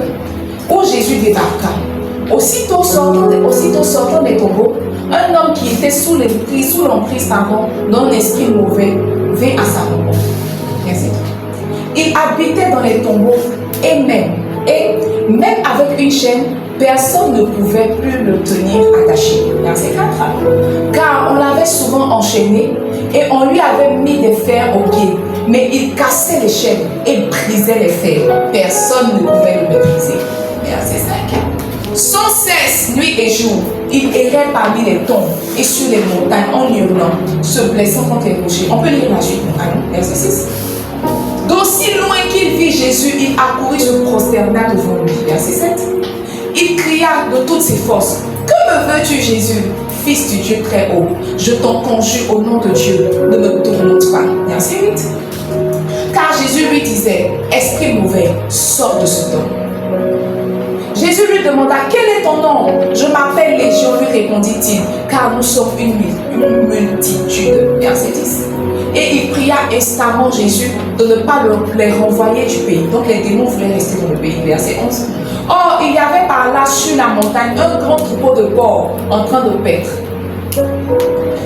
où Jésus débarqua. Aussitôt sortant des tombeaux, un homme qui était sous l'emprise d'un esprit mauvais vint à sa rencontre. Verset 3. Il habitait dans les tombeaux et même avec une chaîne, personne ne pouvait plus le tenir attaché. Verset 4. Car on l'avait souvent enchaîné et on lui avait mis des fers aux pieds. Mais il cassait les chaînes et brisait les fers. Personne ne pouvait le maîtriser. Verset 5. Sans cesse, nuit et jour, il errait parmi les tombes et sur les montagnes en hurlant, se blessant contre les rochers. On peut lire la suite. Allons, verset 6. D'aussi loin qu'il vit Jésus, il accourut, se prosterna devant lui. Verset 7. Il cria de toutes ses forces, que me veux-tu, Jésus, Fils du Dieu très haut? Je t'en conjure au nom de Dieu, ne me tourmente pas. Verset 8. Car Jésus lui disait, esprit mauvais, sors de cet homme. Jésus lui demanda, quel est ton nom? Je m'appelle Légion, lui répondit-il, car nous sommes une multitude. Verset 10. Et il pria instamment Jésus de ne pas les renvoyer du pays. Donc les démons voulaient rester dans le pays. Verset 11. Or, il y avait par là sur la montagne un grand troupeau de porcs en train de paître.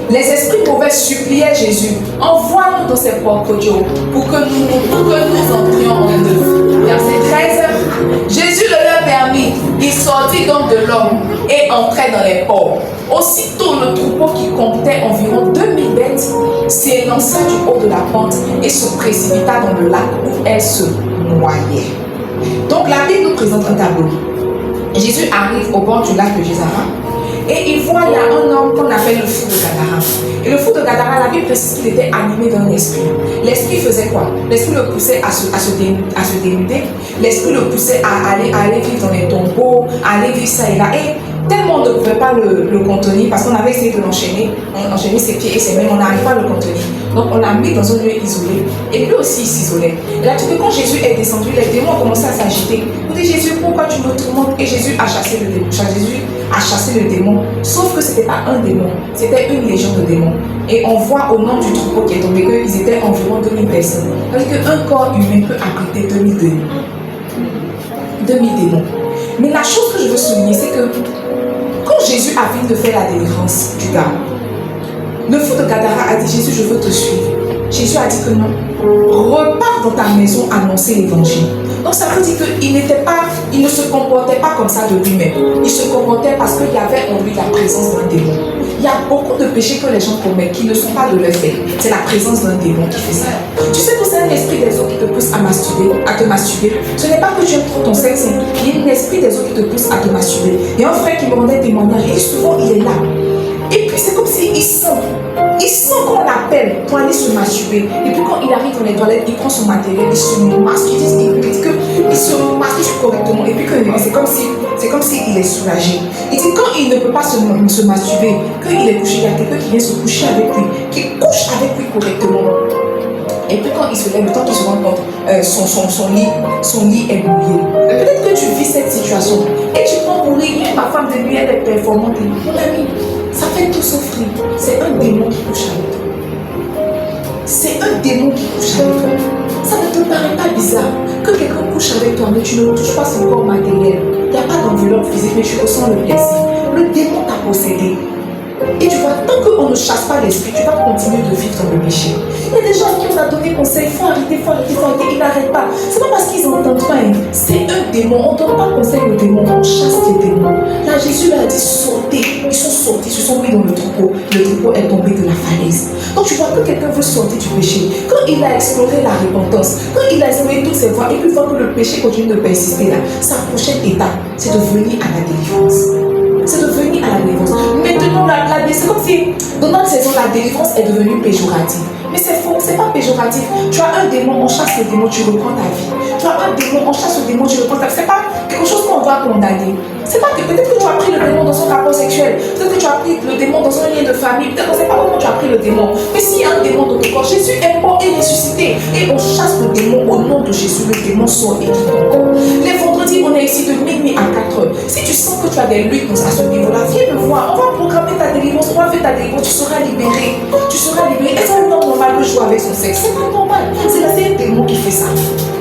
Les esprits mauvais suppliaient Jésus, envoie-nous dans ces porcs-codiaux pour que nous entrions en eux. Verset 13. Jésus le leur permit. Il sortit donc de l'homme et entrait dans les porcs. Aussitôt, le troupeau qui comptait environ 2000 bêtes s'élança du haut de la pente et se précipita dans le lac où elles se noyaient. Donc la Bible nous présente un tableau. Jésus arrive au bord du lac de Gézara et il voit il y a un homme qu'on appelle le fou de Gadara. Et le fou de Gadara, la Bible précise qu'il était animé d'un esprit. L'esprit faisait quoi? L'esprit le poussait à se dénuder. L'esprit le poussait à aller vivre dans les tombeaux, à aller vivre ça et là. Et tellement on ne pouvait pas le contenir parce qu'on avait essayé de l'enchaîner. On enchaînait ses pieds et ses mains, on n'arrivait pas à le contenir. Donc on l'a mis dans un lieu isolé. Et lui aussi il s'isolait. Et là, tu vois, quand Jésus est descendu, les démons ont commencé à s'agiter. On dit, Jésus, pourquoi tu me tourmentes? Et Jésus a chassé le démon. Jésus a chassé le démon. Sauf que ce n'était pas un démon, c'était une légion de démons. Et on voit au nom du troupeau qui est tombé qu'ils étaient environ 2000 personnes. C'est-à-dire qu'un corps humain peut abriter 2000 démons. 2000 démons. Mais la chose que je veux souligner, c'est que quand Jésus a fini de faire la délivrance du gars, le fou de Gadara a dit, Jésus, je veux te suivre. Jésus a dit que non. Repars dans ta maison annoncer l'évangile. Donc ça veut dire qu'il ne se comportait pas comme ça de lui-même. Il se comportait parce qu'il y avait en lui la présence d'un démon. Il y a beaucoup de péchés que les gens commettent qui ne sont pas de leur fait. C'est la présence d'un démon qui fait ça. Tu sais que c'est un esprit des eaux qui te pousse à te masturber. Ce n'est pas que tu aimes trop ton sexe, il y a un esprit des eaux qui te pousse à te masturber. Il y a un frère qui me rendait témoignage et souvent il est là. Et puis c'est comme s'il sent qu'on l'appelle pour aller se masturber. Et puis quand il arrive dans les toilettes, il prend son matériel, il se masque, il dit qu'il se masque correctement. Et puis c'est comme s'il est soulagé. Il dit quand il ne peut pas se masturber, quand il est couché, il y a quelqu'un qui vient se coucher avec lui, qui couche avec lui correctement. Et puis quand il se lève, le temps qu'il se rend compte, son lit est mouillé. Peut-être que tu vis cette situation et tu prends pour rire, ma femme de nuit elle est performante. Mon ami, ça fait tout souffrir. C'est un démon qui couche avec toi. C'est un démon qui couche avec toi. Ça ne te paraît pas bizarre que quelqu'un couche avec toi, mais tu ne touches pas son corps matériel. Il n'y a pas d'enveloppe physique, mais tu ressens le plaisir. Le démon t'a possédé. Et tu vois, tant qu'on ne chasse pas l'esprit, tu vas continuer de vivre dans le péché. Il y a des gens qui on a donné conseil, il faut arrêter, ils n'arrêtent pas. C'est pas parce qu'ils n'entendent pas, hein. C'est un démon, on ne donne pas conseil aux démons, on chasse les démons. Là, Jésus leur a dit sauter, ils sont sortis, ils se sont mis dans le troupeau est tombé de la falaise. Donc tu vois que quelqu'un veut sortir du péché, quand il a exploré la repentance, quand il a exploré toutes ses voies, et puis voit que le péché continue de persister là, sa prochaine étape, c'est de venir à la délivrance. C'est de venir à la délivrance. Maintenant, c'est comme si dans notre saison, la délivrance est devenue péjorative. Mais c'est faux, c'est pas péjoratif. Tu as un démon, on chasse le démon, tu reprends ta vie. Tu as un démon, on chasse le démon, tu reprends ta vie. C'est pas quelque chose qu'on doit condamner. C'est pas que peut-être que tu as pris le démon dans son rapport sexuel, peut-être que tu as pris le démon dans un lien de famille, peut-être qu'on ne sait pas comment tu as pris le démon. Mais s'il y a un démon dans ton corps, Jésus est mort et ressuscité. Et on chasse le démon au nom de Jésus. Le démon sort et quitte ton corps. Les vendredis, on est ici de minuit à 4 heures. Si tu sens que tu as des luttes à ce niveau-là, viens me voir. On va programmer ta délivrance, on va faire ta délivrance, tu seras libéré. Tu seras libéré. Est-ce que c'est normal de jouer avec son sexe? C'est pas normal. C'est un démon qui fait ça.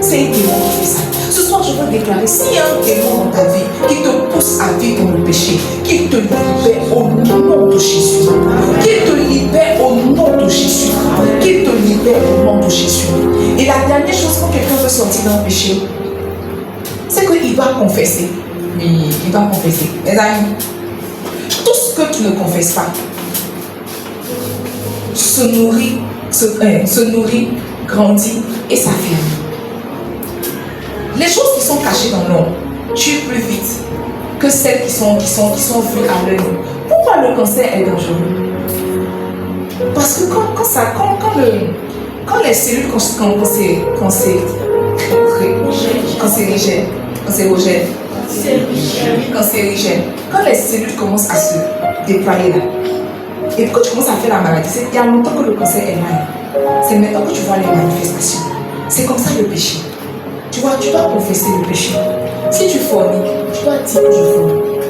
C'est un démon qui fait ça. Ce soir, je veux déclarer, s'il y a un démon dans ta vie qui te pousse à vivre dans le péché, qu'il te libère au nom de Jésus. Qu'il te libère au nom de Jésus. Qu'il te libère au nom de Jésus. Et la dernière chose, quand quelqu'un veut sortir d'un péché, c'est qu'il doit confesser. Oui, il doit confesser. Les amis, tout ce que tu ne confesses pas se nourrit, grandit et s'affirme. Les choses qui sont cachées dans l'ombre tuent plus vite que celles qui sont vues à l'œil. Pourquoi le cancer est dangereux? Parce que quand les cellules cancérigènes, quand les cellules commencent à se déployer là, et que tu commences à faire la maladie, il y a longtemps que le cancer est là. C'est maintenant que tu vois les manifestations. C'est comme ça le péché. Tu vois, tu dois confesser le péché. Si tu forniques, tu dois dire que je fornique.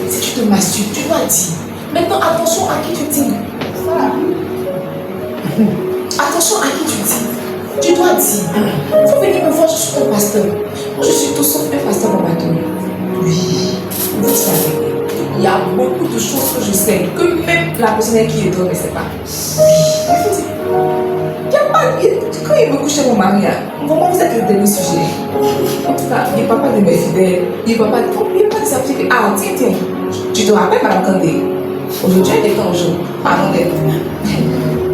Si tu te masturbes, tu dois dire. Maintenant, attention à qui tu dis. Voilà. Attention à qui tu dis. Tu dois dire. Il faut venir me voir, je suis ton pasteur. Moi, je suis tout sauf un pasteur en bateau. Oui, vous savez. Il y a beaucoup de choses que je sais, que même la personne qui est drôle ne sait pas. Oui, il faut dire. Il n'y a pas. Quand il me couche chez mon mari, vraiment vous êtes le dernier sujet. En tout cas, il n'est pas de mes fidèles. Il n'est pas de sa petite. Ah, tiens, tu te rappelles, Madame Kandé? Aujourd'hui, elle est en jour. Pardon d'être.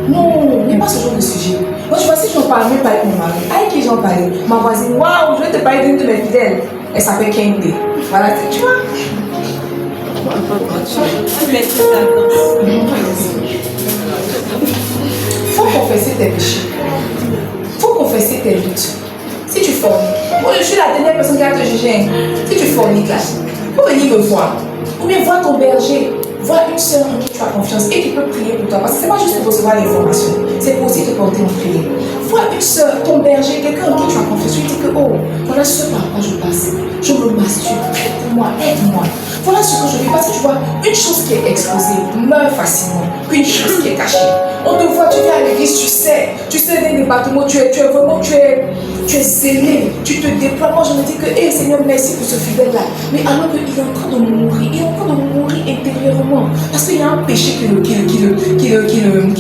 Non, il n'y a pas ce genre de sujet. Moi, je vois si je n'en parle même pas avec mon mari. Avec qui j'en parle? Ma voisine, waouh, je vais te parler d'une de mes fidèles. Elle s'appelle Kandé. Voilà, tu vois. Faut confesser tes péchés. Faut confesser tes luttes. Si tu forniques, moi je suis la dernière personne qui va te juger. Si tu forniques là, faut venir me voir. Ou bien voir ton berger. Vois une sœur en qui tu as confiance et qui peut prier pour toi. Parce que c'est pas juste pour recevoir l'information, c'est pour aussi te porter en prière. Vois une sœur, ton berger, quelqu'un en qui tu as confiance. Tu dis que, oh, voilà ce par quoi je passe. Je me masturbe. Prie pour moi, aide-moi. Voilà ce que je vis. Parce que tu vois, une chose qui est exposée meurt facilement. Puis une chose qui est cachée. On te voit, tu viens à l'église, tu sais les départements, tu es zélé, tu te déploies. Moi, je me dis que, hé Seigneur, merci pour ce fidèle-là. Mais alors qu'il est en train de mourir, il est en train de mourir intérieurement. Parce qu'il y a un péché qui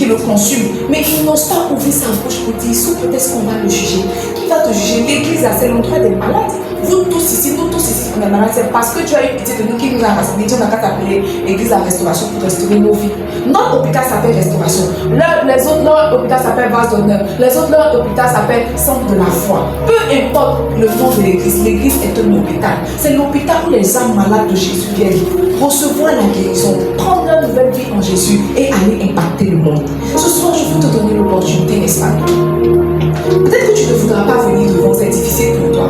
le consume. Mais il n'ose pas ouvrir sa bouche pour dire, sous peut-être qu'on va le juger. Qui va te juger? L'église, c'est l'endroit des malades. Vous tous ici, on est malades. C'est parce que tu as eu pitié de nous qui nous a rassemblés. Tu n'as qu'à t'appeler l'église à restauration pour restaurer nos vies. Notre hôpital s'appelle restauration. Les autres, leur hôpital s'appelle vase d'honneur. Les autres, leur hôpital s'appelle centre de la foi. Peu importe le nom de l'église est un hôpital. C'est l'hôpital où les âmes malades de Jésus viennent recevoir la guérison, prendre leur nouvelle vie en Jésus et aller impacter le monde. Ce soir, je veux te donner l'opportunité, n'est-ce pas? Peut-être que tu ne voudras pas venir devant, c'est difficile pour toi.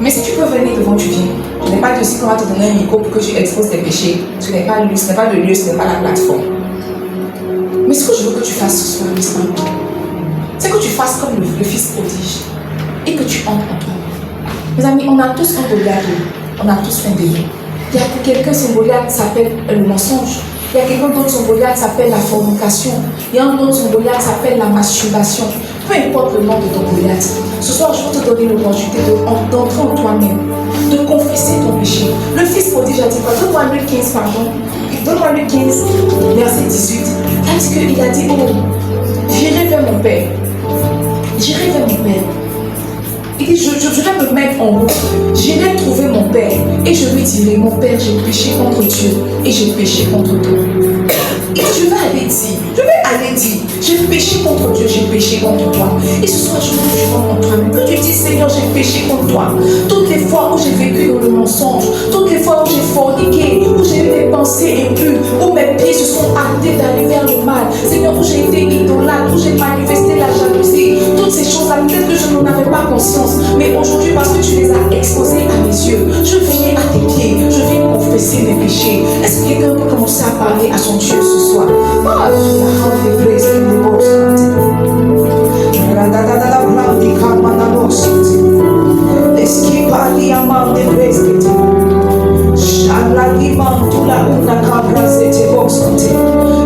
Mais si tu peux venir devant, tu viens. Je n'ai pas dit aussi qu'on va te donner un micro pour que tu exposes tes péchés. Ce n'est pas le lieu, ce n'est pas la plateforme. Mais ce que je veux que tu fasses ce soir, n'est-ce pas? C'est que tu fasses comme le fils prodige et que tu entres en toi. Mes amis, on a tous un Goliath, on a tous un démon. Il y a quelqu'un, son Goliath s'appelle le mensonge. Il y a quelqu'un d'autre, son Goliath s'appelle la fornication. Il y a un autre, son Goliath s'appelle la masturbation. Peu importe le nom de ton Goliath. Ce soir, je veux te donner l'opportunité d'entrer en toi-même, de confesser ton péché. Le fils prodige a dit quoi? Donne-moi Luc 15, pardon. Donne-moi Luc 15, verset 18. Il a dit, oh, j'irai vers mon Père. J'irai vers mon Père. Il dit, je vais me mettre en route. J'irai trouver mon Père. Et je lui dirai, mon Père, j'ai péché contre Dieu. Et j'ai péché contre toi. Et je vais aller dire, j'ai péché contre Dieu, j'ai péché contre toi. Et ce soir, je veux que tu rentres en toi-même. Que tu dis, Seigneur, j'ai péché contre toi. Toutes les fois où j'ai vécu dans le mensonge, toutes les fois où j'ai forniqué, où j'ai eu des pensées impures, où mes pieds se sont hâtés d'aller vers le mal. Seigneur, où j'ai été idolâtre, où j'ai manifesté la jalousie. Toutes ces choses-là, peut-être que je n'en avais pas conscience. Mais aujourd'hui, parce que tu les as exposées à mes yeux, je viens à tes pieds, je viens confesser mes péchés. Est-ce que quelqu'un peut commencer à parler à son Dieu ce soir?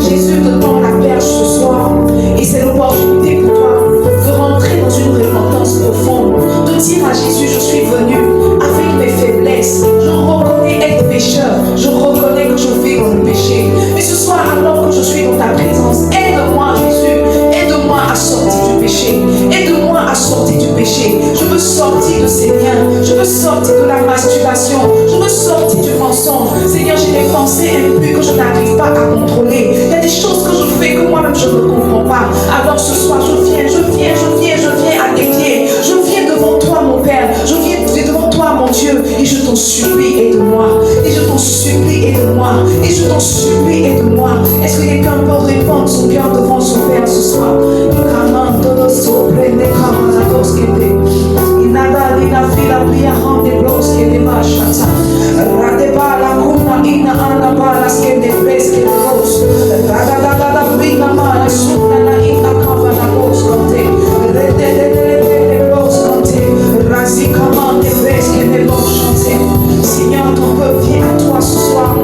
Jésus te tend la perche ce soir et c'est l'opportunité pour toi de rentrer dans une repentance profonde, de dire à Jésus, je suis venu avec mes faiblesses, je reconnais être pécheur, je reconnais que je vis dans le péché, mais ce soir alors que je suis dans ta présence, aide-moi Jésus, Seigneur. Je veux sortir de la masturbation. Je veux sortir du mensonge. Seigneur, j'ai des pensées impures que je n'arrive pas à contrôler. Il y a des choses que je fais que moi-même je ne comprends pas. Alors ce soir, je viens à tes pieds. Je viens devant toi, mon Père. Je viens devant toi, mon Dieu. Et je t'en supplie, aide-moi. Et je t'en supplie, aide-moi. Et je t'en supplie, aide-moi. Est-ce que quelqu'un peut répondre son cœur devant son Père ce soir? Seigneur, ton peuple vient à toi ce soir.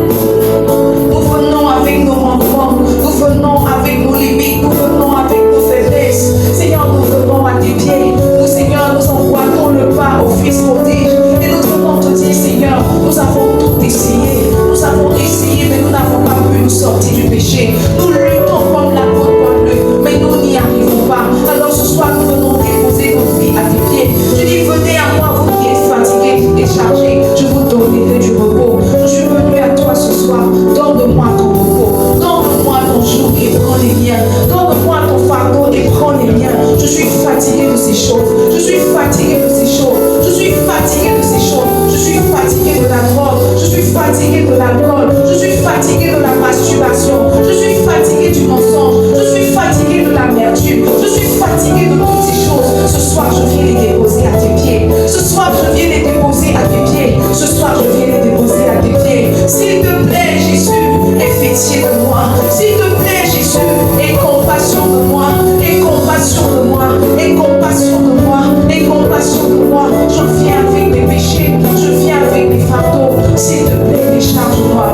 Nous venons avec nos manquements, nous venons avec nos limites, nous venons avec nos faiblesses. Seigneur, nous venons à tes pieds. Nous, Seigneur, nous emboîtons le pas au Fils prodige. Et nous venons te dire, Seigneur, nous avons tout essayé. Nous avons essayé, mais nous n'avons pas pu nous sortir du péché. Nous luttons comme l'apôtre Paul, mais nous n'y arrivons pas. Alors ce soir, nous venons déposer notre vie à tes pieds. Je dis, venez à moi, vous qui êtes fatigués, déchargés. Je vous donnerai du repos. Je suis venu à toi ce soir. Donne-moi ton repos. Donne-moi ton joug et prends les miens. Donne-moi ton fardeau et prends les miens. Je suis fatigué de ces choses. Je suis fatigué de ces choses. Je suis fatigué de ces choses. Je suis fatigué de la drogue. Je suis fatigué de l'alcool. Je suis fatigué de la masturbation. Je suis fatigué du mensonge. Je suis fatigué de l'amertume. Je suis fatigué de toutes ces choses. Ce soir, je viens les déposer à tes pieds. Ce soir, je viens les déposer à tes pieds. Ce soir, je viens les déposer à tes pieds. S'il te plaît, Jésus, aie pitié de moi. S'il te plaît, Jésus, aie compassion de moi. Aie compassion de moi. Aie compassion de moi. Aie compassion de moi. Je viens avec mes péchés. Je viens avec mes fardeaux. S'il te plaît, décharge-moi.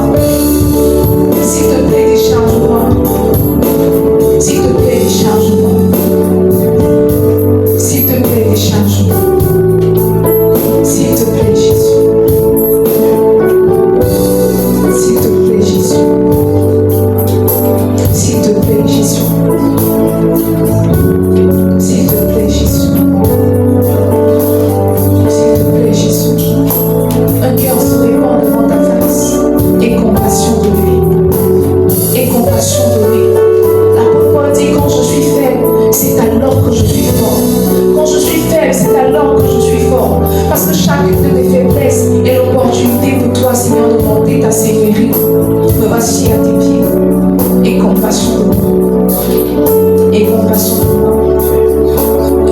S'il te plaît, décharge-moi. S'il te plaît, décharge-moi. S'il te plaît, décharge-moi. S'il te plaît, Jésus. S'il te plaît, Jésus. S'il te plaît, Jésus. S'il te plaît, Jésus. S'il te plaît, Jésus. Un cœur se répand devant ta face. Et compassion de lui. Et compassion de lui. L'apôtre Paul dit, quand je suis faible, c'est alors que je suis fort. Quand je suis faible, c'est alors que je suis fort. Parce que chacune de mes faiblesses est l'opportunité pour toi, Seigneur, de monter ta sévérité. Me voici à tes pieds. Et compassion de moi. Et compassion de moi.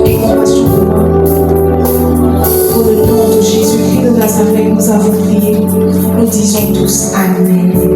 Et compassion de moi. Pour le nom de Jésus-Christ de Nazareth, nous avons prié. Nous disons tous Amen.